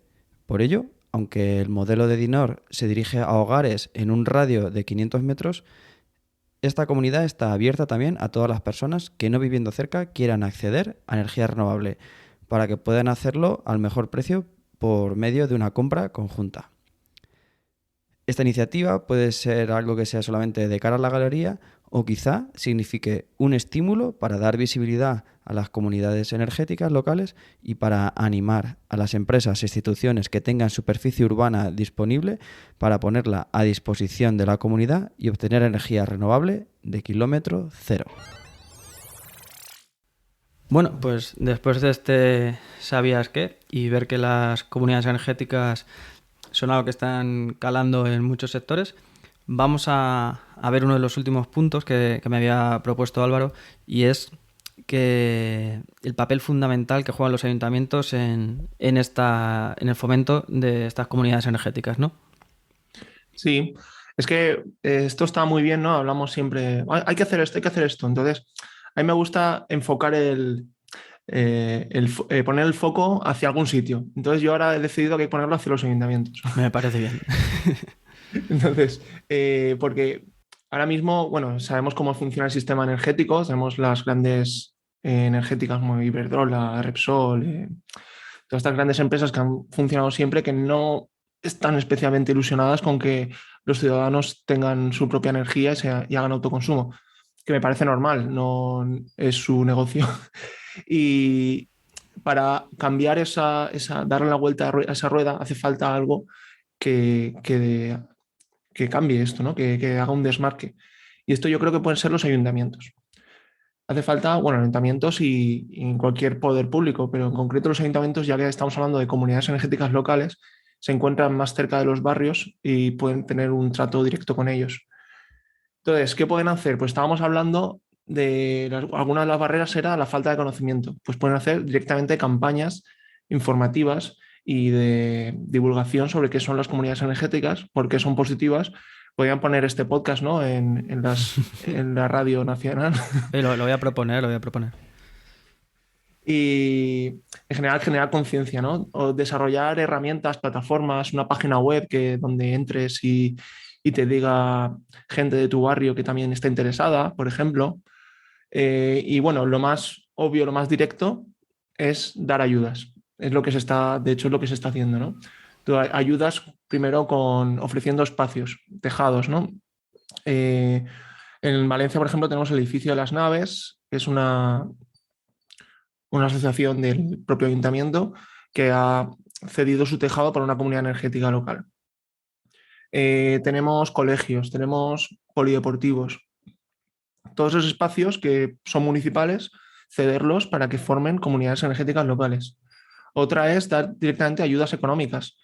Por ello, aunque el modelo de Dinor se dirige a hogares en un radio de 500 metros, esta comunidad está abierta también a todas las personas que no viviendo cerca quieran acceder a energía renovable, para que puedan hacerlo al mejor precio por medio de una compra conjunta. Esta iniciativa puede ser algo que sea solamente de cara a la galería o quizá signifique un estímulo para dar visibilidad a las comunidades energéticas locales y para animar a las empresas e instituciones que tengan superficie urbana disponible para ponerla a disposición de la comunidad y obtener energía renovable de kilómetro cero. Bueno, pues después de este ¿sabías qué? Y ver que las comunidades energéticas son algo que están calando en muchos sectores, vamos a ver uno de los últimos puntos que me había propuesto Álvaro, y es que el papel fundamental que juegan los ayuntamientos en el fomento de estas comunidades energéticas, ¿no? Sí, es que esto está muy bien, ¿no? Hablamos siempre, hay que hacer esto, hay que hacer esto. Entonces, a mí me gusta enfocar poner el foco hacia algún sitio. Entonces, yo ahora he decidido que hay que ponerlo hacia los ayuntamientos. Me parece bien. Entonces, porque ahora mismo, bueno, sabemos cómo funciona el sistema energético, tenemos las grandes energéticas como Iberdrola, Repsol, todas estas grandes empresas que han funcionado siempre, que no están especialmente ilusionadas con que los ciudadanos tengan su propia energía y hagan autoconsumo, que me parece normal, no es su negocio. Y para cambiar darle la vuelta a esa rueda, hace falta algo que cambie esto, ¿no? Que haga un desmarque. Y esto yo creo que pueden ser los ayuntamientos. Hace falta, bueno, ayuntamientos y en cualquier poder público, pero en concreto los ayuntamientos, ya que estamos hablando de comunidades energéticas locales, se encuentran más cerca de los barrios y pueden tener un trato directo con ellos. Entonces, ¿qué pueden hacer? Pues estábamos hablando de algunas de las barreras era la falta de conocimiento. Pues pueden hacer directamente campañas informativas y de divulgación sobre qué son las comunidades energéticas, por qué son positivas. Podrían poner este podcast, ¿no? En la radio nacional. Lo voy a proponer, lo voy a proponer. Y en general generar conciencia, ¿no? O desarrollar herramientas, plataformas, una página web donde entres y te diga gente de tu barrio que también está interesada, por ejemplo. Y bueno, lo más obvio, lo más directo es dar ayudas. Es lo que se está, de hecho, es lo que se está haciendo, ¿no? Tú ayudas primero ofreciendo espacios, tejados, ¿no? Eh, en Valencia, por ejemplo, tenemos el edificio de las Naves, que es una asociación del propio ayuntamiento que ha cedido su tejado para una comunidad energética local. Tenemos colegios, tenemos polideportivos, todos esos espacios que son municipales, cederlos para que formen comunidades energéticas locales. Otra es dar directamente ayudas económicas.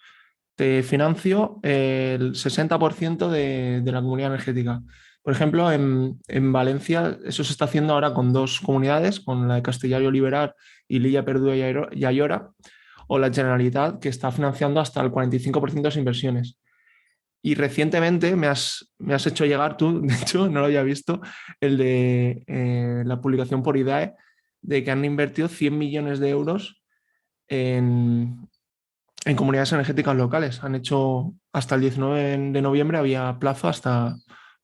Te financio el 60% de la comunidad energética. Por ejemplo, en Valencia eso se está haciendo ahora con dos comunidades, con la de Castellar y Oliveral y Lilla, Perdue y Ayora, o la Generalitat, que está financiando hasta el 45% de las inversiones. Y recientemente me has hecho llegar tú, de hecho, no lo había visto, el de la publicación por IDAE, de que han invertido 100 millones de euros en comunidades energéticas locales. Han hecho hasta el 19 de noviembre, había plazo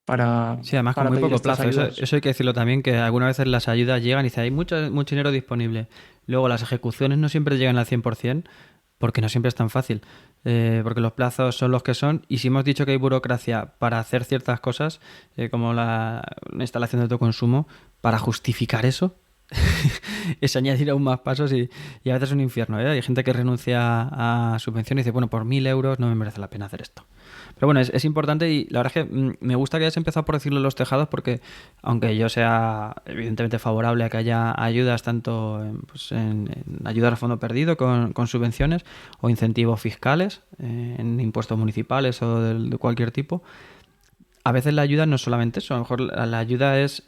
para, Sí, además con para muy pedir poco estas plazo. ayudas. Eso hay que decirlo también, que algunas veces las ayudas llegan y dice, hay mucho dinero disponible. Luego las ejecuciones no siempre llegan al 100%, porque no siempre es tan fácil. Porque los plazos son los que son. Y si hemos dicho que hay burocracia para hacer ciertas cosas, como la instalación de autoconsumo, para justificar eso, es añadir aún más pasos y a veces es un infierno, ¿eh? Hay gente que renuncia a subvención y dice, bueno, por 1.000 euros no me merece la pena hacer esto. Pero bueno, es importante y la verdad es que me gusta que hayas empezado por decirlo de los tejados porque aunque yo sea evidentemente favorable a que haya ayudas tanto en ayudar a fondo perdido con subvenciones o incentivos fiscales en impuestos municipales o de cualquier tipo, a veces la ayuda no es solamente eso, a lo mejor la ayuda es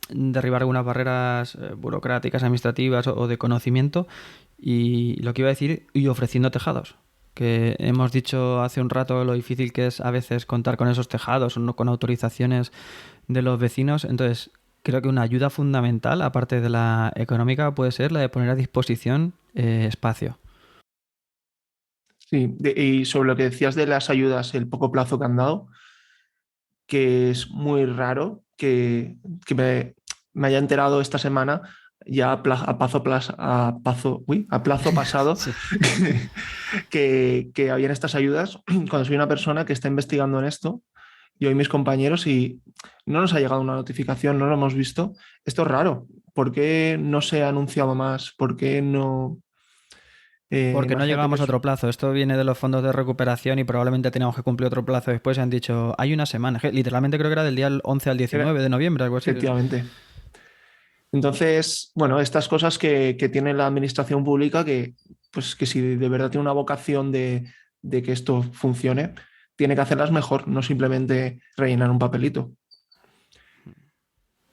derribar algunas barreras burocráticas, administrativas o de conocimiento y lo que iba a decir, y ofreciendo tejados. Que hemos dicho hace un rato lo difícil que es a veces contar con esos tejados o no con autorizaciones de los vecinos. Entonces, creo que una ayuda fundamental, aparte de la económica, puede ser la de poner a disposición espacio. Sí, y sobre lo que decías de las ayudas, el poco plazo que han dado, que es muy raro que me haya enterado esta semana ya a plazo pasado Sí. que habían estas ayudas cuando soy una persona que está investigando en esto, yo y mis compañeros, y no nos ha llegado una notificación, no lo hemos visto. Esto es raro. ¿Por qué no se ha anunciado más? ¿Por qué no? Porque no Imagínate que llegamos a otro plazo. Esto viene de los fondos de recuperación y probablemente teníamos que cumplir otro plazo después. Y han dicho, hay una semana. Literalmente creo que era del día 11 al 19 de noviembre, algo así. efectivamente. Entonces, bueno, estas cosas que tiene la administración pública, pues, que si de verdad tiene una vocación de que esto funcione, tiene que hacerlas mejor, no simplemente rellenar un papelito.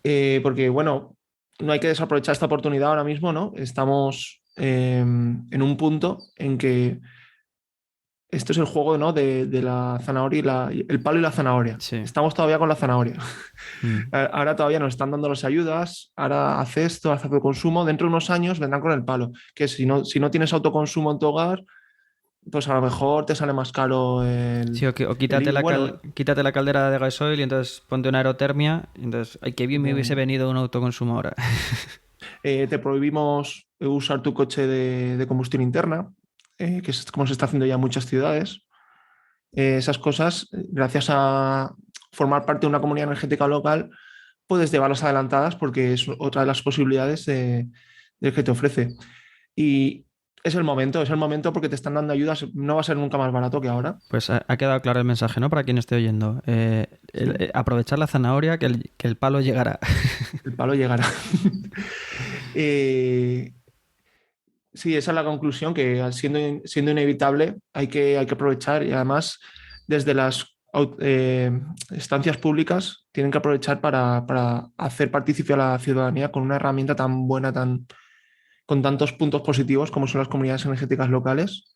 Porque, bueno, no hay que desaprovechar esta oportunidad ahora mismo, ¿no? Estamos en un punto en que esto es el juego, ¿no? de la zanahoria el palo y la zanahoria. Sí. Estamos todavía con la zanahoria. Mm. Ahora todavía nos están dando las ayudas, ahora hace esto, hace autoconsumo. Dentro de unos años vendrán con el palo, que si no tienes autoconsumo en tu hogar, pues a lo mejor te sale más caro Sí, o el bueno, quítate la caldera de gasoil y entonces ponte una aerotermia. Y entonces, ay, qué bien me hubiese venido un autoconsumo ahora. te prohibimos usar tu coche de combustión interna, que es como se está haciendo ya en muchas ciudades. Esas cosas, gracias a formar parte de una comunidad energética local, puedes llevarlas adelantadas porque es otra de las posibilidades de que te ofrece. Y es el momento porque te están dando ayudas, no va a ser nunca más barato que ahora. Pues ha quedado claro el mensaje, ¿no? Para quien esté oyendo. Aprovechar la zanahoria, que el palo llegará. El palo llegará. Sí, esa es la conclusión, que siendo inevitable hay que aprovechar y además desde las estancias públicas tienen que aprovechar para hacer partícipe a la ciudadanía con una herramienta tan buena, con tantos puntos positivos como son las comunidades energéticas locales.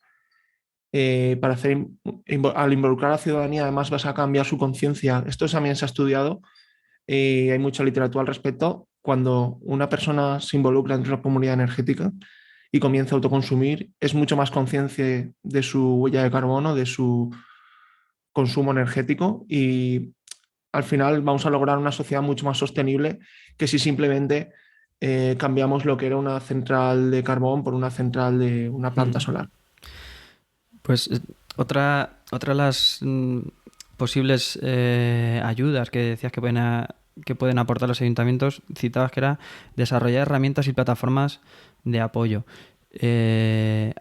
Al involucrar a la ciudadanía, además vas a cambiar su conciencia. Esto también se ha estudiado, hay mucha literatura al respecto. Cuando una persona se involucra dentro de una comunidad energética y comienza a autoconsumir, es mucho más consciente de su huella de carbono, de su consumo energético, y al final vamos a lograr una sociedad mucho más sostenible que si simplemente cambiamos lo que era una central de carbón por una central de una planta solar. Pues otra de las posibles ayudas que decías que pueden aportar los ayuntamientos, citabas que era desarrollar herramientas y plataformas de apoyo.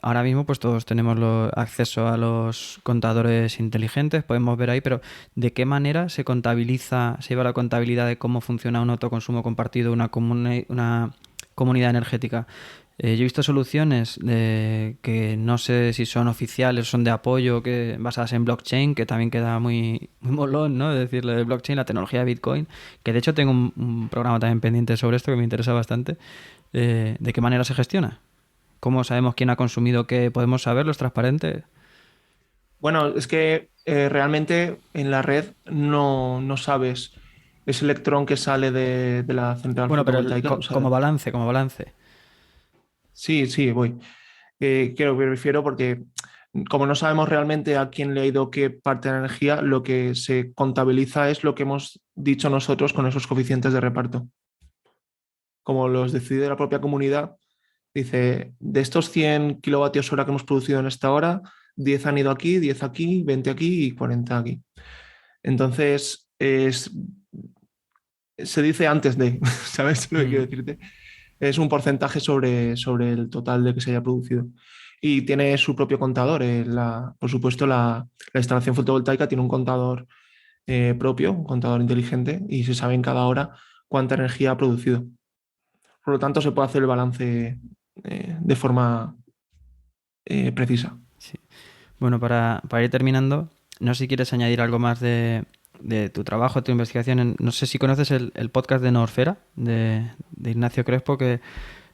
Ahora mismo pues todos tenemos acceso a los contadores inteligentes, podemos ver ahí, pero ¿de qué manera se lleva la contabilidad de cómo funciona un autoconsumo compartido, una comunidad energética? Yo he visto soluciones que no sé si son oficiales, son de apoyo, basadas en blockchain, que también queda muy, muy molón, ¿no? Es decir, lo de blockchain, la tecnología de Bitcoin, que de hecho tengo un programa también pendiente sobre esto que me interesa bastante. ¿De qué manera se gestiona? ¿Cómo sabemos quién ha consumido qué? ¿Podemos saberlo? ¿Es transparente? Bueno, es que realmente en la red no sabes ese electrón que sale de la central Bueno, pero fotovoltaica. O sea, como balance. sí, voy. Que me refiero porque como no sabemos realmente a quién le ha ido qué parte de la energía, lo que se contabiliza es lo que hemos dicho nosotros con esos coeficientes de reparto. Como los decide la propia comunidad, dice, de estos 100 kilovatios hora que hemos producido en esta hora, 10 han ido aquí, 10 aquí, 20 aquí y 40 aquí. Entonces, se dice antes de, ¿sabes lo que quiero decirte? Es un porcentaje sobre el total de que se haya producido. Y tiene su propio contador. Por supuesto, la instalación fotovoltaica tiene un contador propio, un contador inteligente, y se sabe en cada hora cuánta energía ha producido. Por lo tanto, se puede hacer el balance de forma precisa. Sí. Bueno, para ir terminando, no sé si quieres añadir algo más de tu trabajo, tu investigación. No sé si conoces el podcast de Noosfera, de Ignacio Crespo, que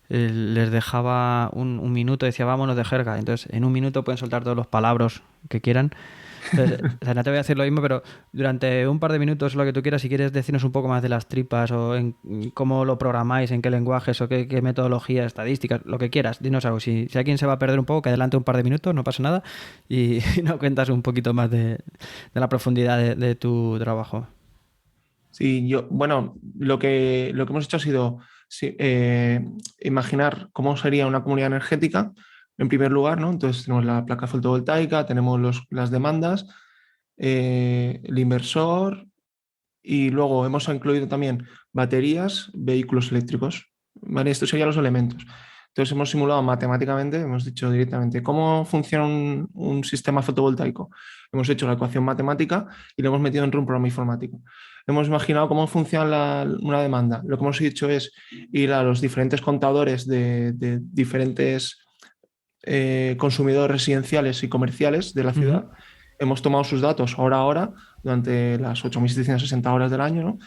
les dejaba un minuto, decía vámonos de jerga. Entonces, en un minuto pueden soltar todos los palabras que quieran. Entonces, o sea, no te voy a decir lo mismo, pero durante un par de minutos, lo que tú quieras, si quieres decirnos un poco más de las tripas o en cómo lo programáis, en qué lenguajes o qué metodología, estadísticas, lo que quieras, dinos algo. Si alguien se va a perder un poco, que adelante un par de minutos, no pasa nada, y nos cuentas un poquito más de la profundidad de tu trabajo. Sí, bueno, lo que hemos hecho ha sido imaginar cómo sería una comunidad energética, en primer lugar, ¿no? Entonces tenemos la placa fotovoltaica, tenemos las demandas, el inversor, y luego hemos incluido también baterías, vehículos eléctricos, ¿vale? Estos serían los elementos. Entonces hemos simulado matemáticamente, hemos dicho directamente cómo funciona un sistema fotovoltaico. Hemos hecho la ecuación matemática y lo hemos metido dentro de un programa informático. Hemos imaginado cómo funciona una demanda. Lo que hemos hecho es ir a los diferentes contadores de diferentes consumidores residenciales y comerciales de la ciudad. Hemos tomado sus datos hora a hora durante las 8.760 horas del año, ¿no?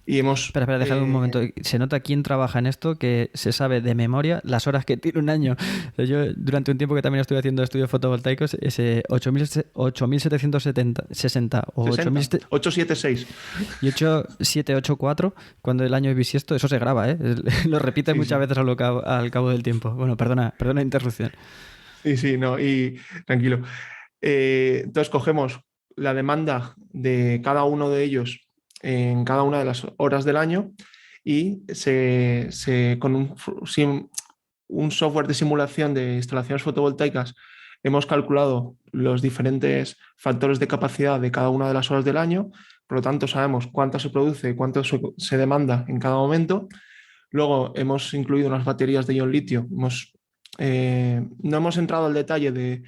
Y hemos... Espera, déjame un momento. Se nota quién trabaja en esto, que se sabe de memoria las horas que tiene un año. Yo durante un tiempo que también estuve haciendo estudios fotovoltaicos, ese 8.760 o 876 y 8784, cuando el año es bisiesto, eso se graba, ¿eh? Lo repite Sí, muchas veces al cabo del tiempo. Bueno, perdona la interrupción. Sí, no, y tranquilo. Entonces cogemos la demanda de cada uno de ellos en cada una de las horas del año y con un software de simulación de instalaciones fotovoltaicas hemos calculado los diferentes factores de capacidad de cada una de las horas del año. Por lo tanto, sabemos cuánto se produce y cuánto se demanda en cada momento. Luego hemos incluido unas baterías de ion litio. No hemos entrado al detalle de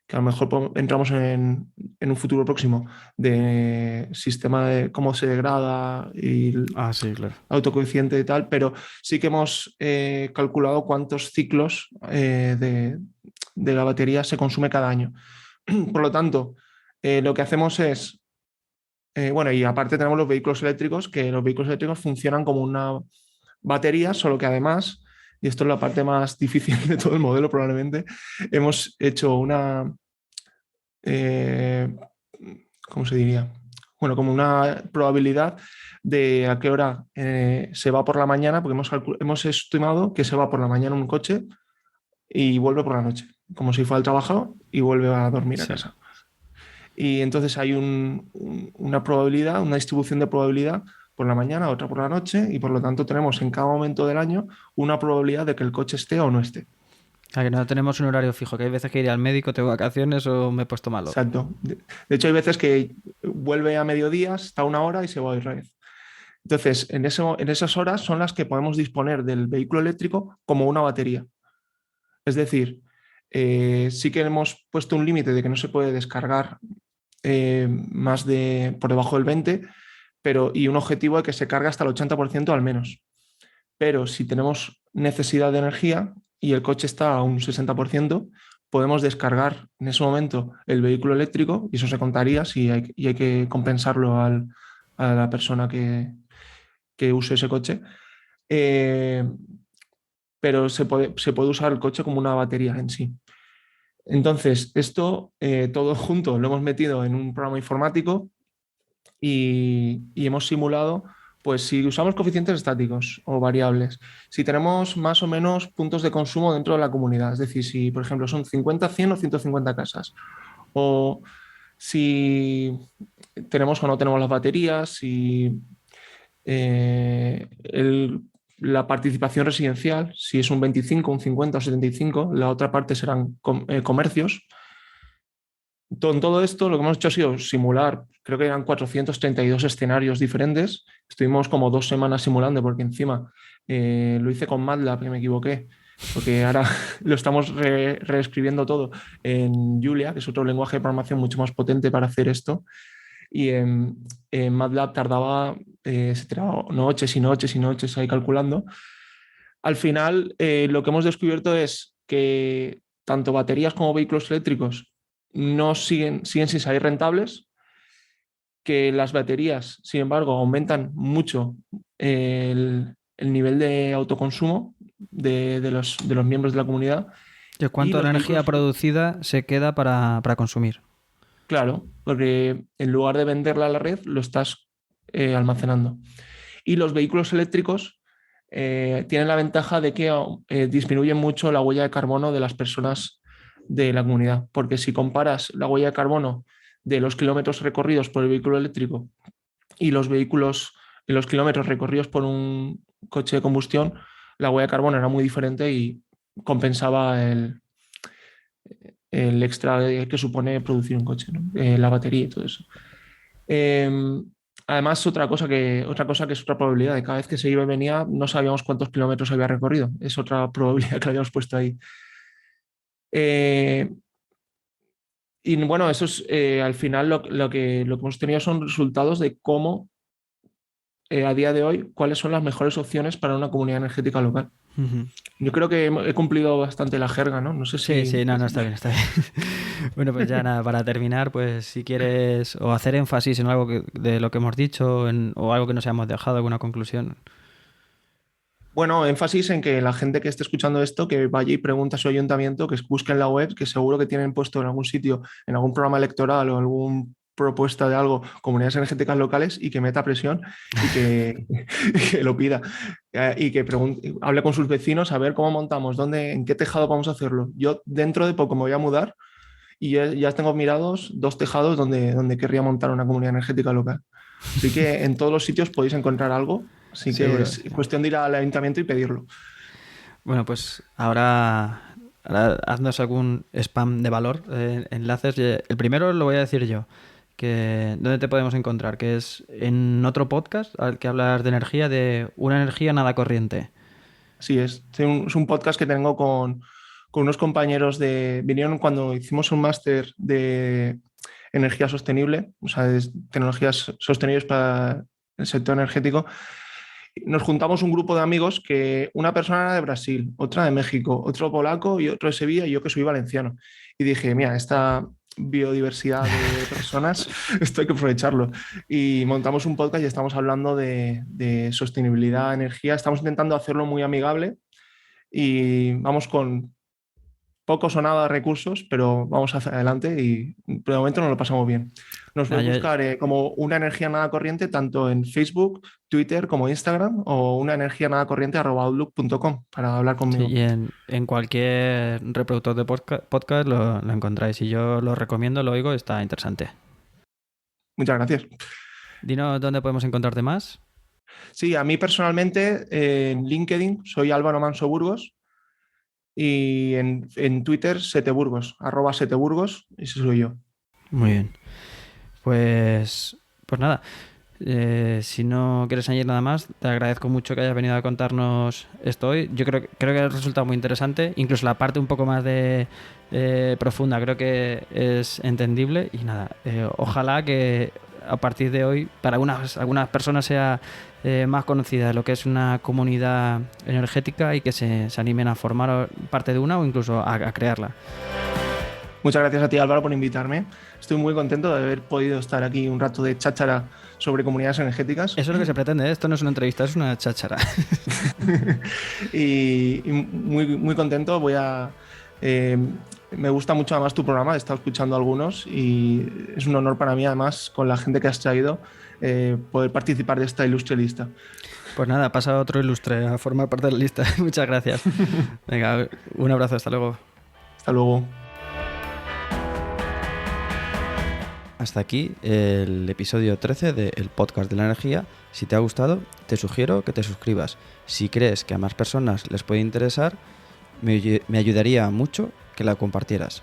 que a lo mejor entramos en un futuro próximo, de sistema de cómo se degrada y sí, claro. autocoeficiente y tal, pero sí que hemos calculado cuántos ciclos de la batería se consume cada año. Por lo tanto, lo que hacemos es, bueno, y aparte tenemos los vehículos eléctricos, que los vehículos eléctricos funcionan como una batería, solo que además y esto es la parte más difícil de todo el modelo probablemente, hemos hecho una, ¿cómo se diría? Bueno, como una probabilidad de a qué hora se va por la mañana, porque hemos estimado que se va por la mañana un coche y vuelve por la noche, como si fuera al trabajo y vuelve a dormir a casa. Y entonces hay una probabilidad, una distribución de probabilidad por la mañana, otra por la noche, y por lo tanto tenemos en cada momento del año una probabilidad de que el coche esté o no esté. O sea, que no tenemos un horario fijo, que hay veces que iré al médico, tengo vacaciones o me he puesto malo. Exacto. De hecho, hay veces que vuelve a mediodía, está una hora y se va otra vez. Entonces, en esas horas son las que podemos disponer del vehículo eléctrico como una batería. Es decir, sí que hemos puesto un límite de que no se puede descargar más de por debajo del 20, y un objetivo de que se cargue hasta el 80% al menos. Pero si tenemos necesidad de energía y el coche está a un 60%, podemos descargar en ese momento el vehículo eléctrico y eso se contaría y hay que compensarlo a la persona que use ese coche. Pero se puede usar el coche como una batería en sí. Entonces, esto todo junto lo hemos metido en un programa informático y hemos simulado, pues si usamos coeficientes estáticos o variables, si tenemos más o menos puntos de consumo dentro de la comunidad, es decir, si por ejemplo son 50, 100 o 150 casas, o si tenemos o no tenemos las baterías, si la participación residencial, si es un 25, un 50 o 75, la otra parte serán comercios. Con todo esto, lo que hemos hecho ha sido simular, creo que eran 432 escenarios diferentes. Estuvimos como 2 semanas simulando, porque encima lo hice con MATLAB, que me equivoqué, porque ahora lo estamos reescribiendo todo en Julia, que es otro lenguaje de programación mucho más potente para hacer esto. Y en MATLAB tardaba, se tiraba noches y noches y noches ahí calculando. Al final, lo que hemos descubierto es que tanto baterías como vehículos eléctricos no siguen sin salir rentables, que las baterías, sin embargo, aumentan mucho el nivel de autoconsumo de los miembros de la comunidad. ¿Y cuánto de la energía producida se queda para consumir? Claro, porque en lugar de venderla a la red, lo estás almacenando. Y los vehículos eléctricos tienen la ventaja de que disminuyen mucho la huella de carbono de las personas de la comunidad, porque si comparas la huella de carbono de los kilómetros recorridos por el vehículo eléctrico y los kilómetros recorridos por un coche de combustión, la huella de carbono era muy diferente y compensaba el extra que supone producir un coche, ¿no? La batería y todo eso. Además, otra cosa que es otra probabilidad, de cada vez que se iba y venía no sabíamos cuántos kilómetros había recorrido. Es otra probabilidad que habíamos puesto ahí. Y bueno, eso es al final lo que hemos tenido son resultados de cómo a día de hoy, cuáles son las mejores opciones para una comunidad energética local. Uh-huh. Yo creo que he cumplido bastante la jerga, ¿no? No sé si... Sí, no, está bien. Bueno, pues ya nada, para terminar, pues si quieres o hacer énfasis en algo de lo que hemos dicho o algo que nos hayamos dejado, alguna conclusión. Bueno, énfasis en que la gente que esté escuchando esto, que vaya y pregunte a su ayuntamiento, que busque en la web, que seguro que tienen puesto en algún sitio, en algún programa electoral o alguna propuesta de algo, comunidades energéticas locales, y que meta presión y que lo pida. Y que hable con sus vecinos a ver cómo montamos, en qué tejado vamos a hacerlo. Yo dentro de poco me voy a mudar y ya tengo mirados 2 tejados donde querría montar una comunidad energética local. Así que en todos los sitios podéis encontrar algo. Así que seguro, es cuestión de ir al ayuntamiento y pedirlo. Bueno, pues ahora haznos algún spam de valor, enlaces. El primero lo voy a decir yo, que ¿dónde te podemos encontrar? Que es en otro podcast al que hablas de energía, de una energía nada corriente. Así es. Es un podcast que tengo con unos compañeros vinieron cuando hicimos un máster de energía sostenible, o sea, de tecnologías sostenibles para el sector energético. Nos juntamos un grupo de amigos que una persona era de Brasil, otra de México, otro polaco y otro de Sevilla y yo que soy valenciano. Y dije, mira, esta biodiversidad de personas, esto hay que aprovecharlo. Y montamos un podcast y estamos hablando de sostenibilidad, energía. Estamos intentando hacerlo muy amigable y vamos con pocos o nada de recursos, pero vamos hacia adelante y de momento nos lo pasamos bien. Nos puedes buscar como Una Energía Nada Corriente tanto en Facebook, Twitter como Instagram o unaenergianadacorriente@outlook.com para hablar conmigo. Sí, y en cualquier reproductor de podcast lo encontráis y yo lo recomiendo, lo oigo, está interesante. Muchas gracias. Dinos dónde podemos encontrarte más. Sí, a mí personalmente en LinkedIn soy Álvaro Manso Burgos y en Twitter @seteburgos, ese soy yo. Muy bien. Pues nada, si no quieres añadir nada más, te agradezco mucho que hayas venido a contarnos esto hoy. Yo creo que ha resultado muy interesante, incluso la parte un poco más profunda creo que es entendible y nada, ojalá que a partir de hoy para algunas personas sea más conocida de lo que es una comunidad energética y que se animen a formar parte de una o incluso a crearla. Muchas gracias a ti, Álvaro, por invitarme. Estoy muy contento de haber podido estar aquí un rato de cháchara sobre comunidades energéticas. Eso es lo que se pretende, ¿eh? Esto no es una entrevista, es una cháchara. y muy, muy contento. Me gusta mucho además tu programa, he estado escuchando algunos y es un honor para mí además con la gente que has traído poder participar de esta ilustre lista. Pues nada, pasa otro ilustre a formar parte de la lista. Muchas gracias. Venga, un abrazo, hasta luego. Hasta luego. Hasta aquí el episodio 13 del podcast de la energía. Si te ha gustado, te sugiero que te suscribas. Si crees que a más personas les puede interesar, me ayudaría mucho que la compartieras.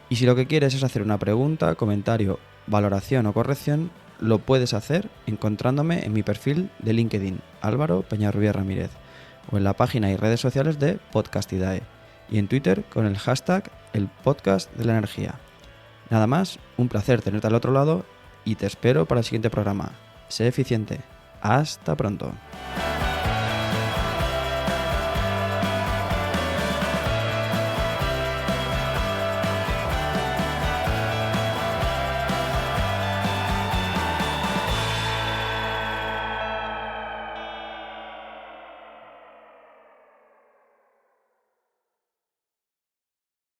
Y si lo que quieres es hacer una pregunta, comentario, valoración o corrección, lo puedes hacer encontrándome en mi perfil de LinkedIn, Álvaro Peñarrubia Ramírez, o en la página y redes sociales de Podcastidae, y en Twitter con el hashtag El Podcast de la Energía. Nada más, un placer tenerte al otro lado y te espero para el siguiente programa. Sé eficiente. Hasta pronto.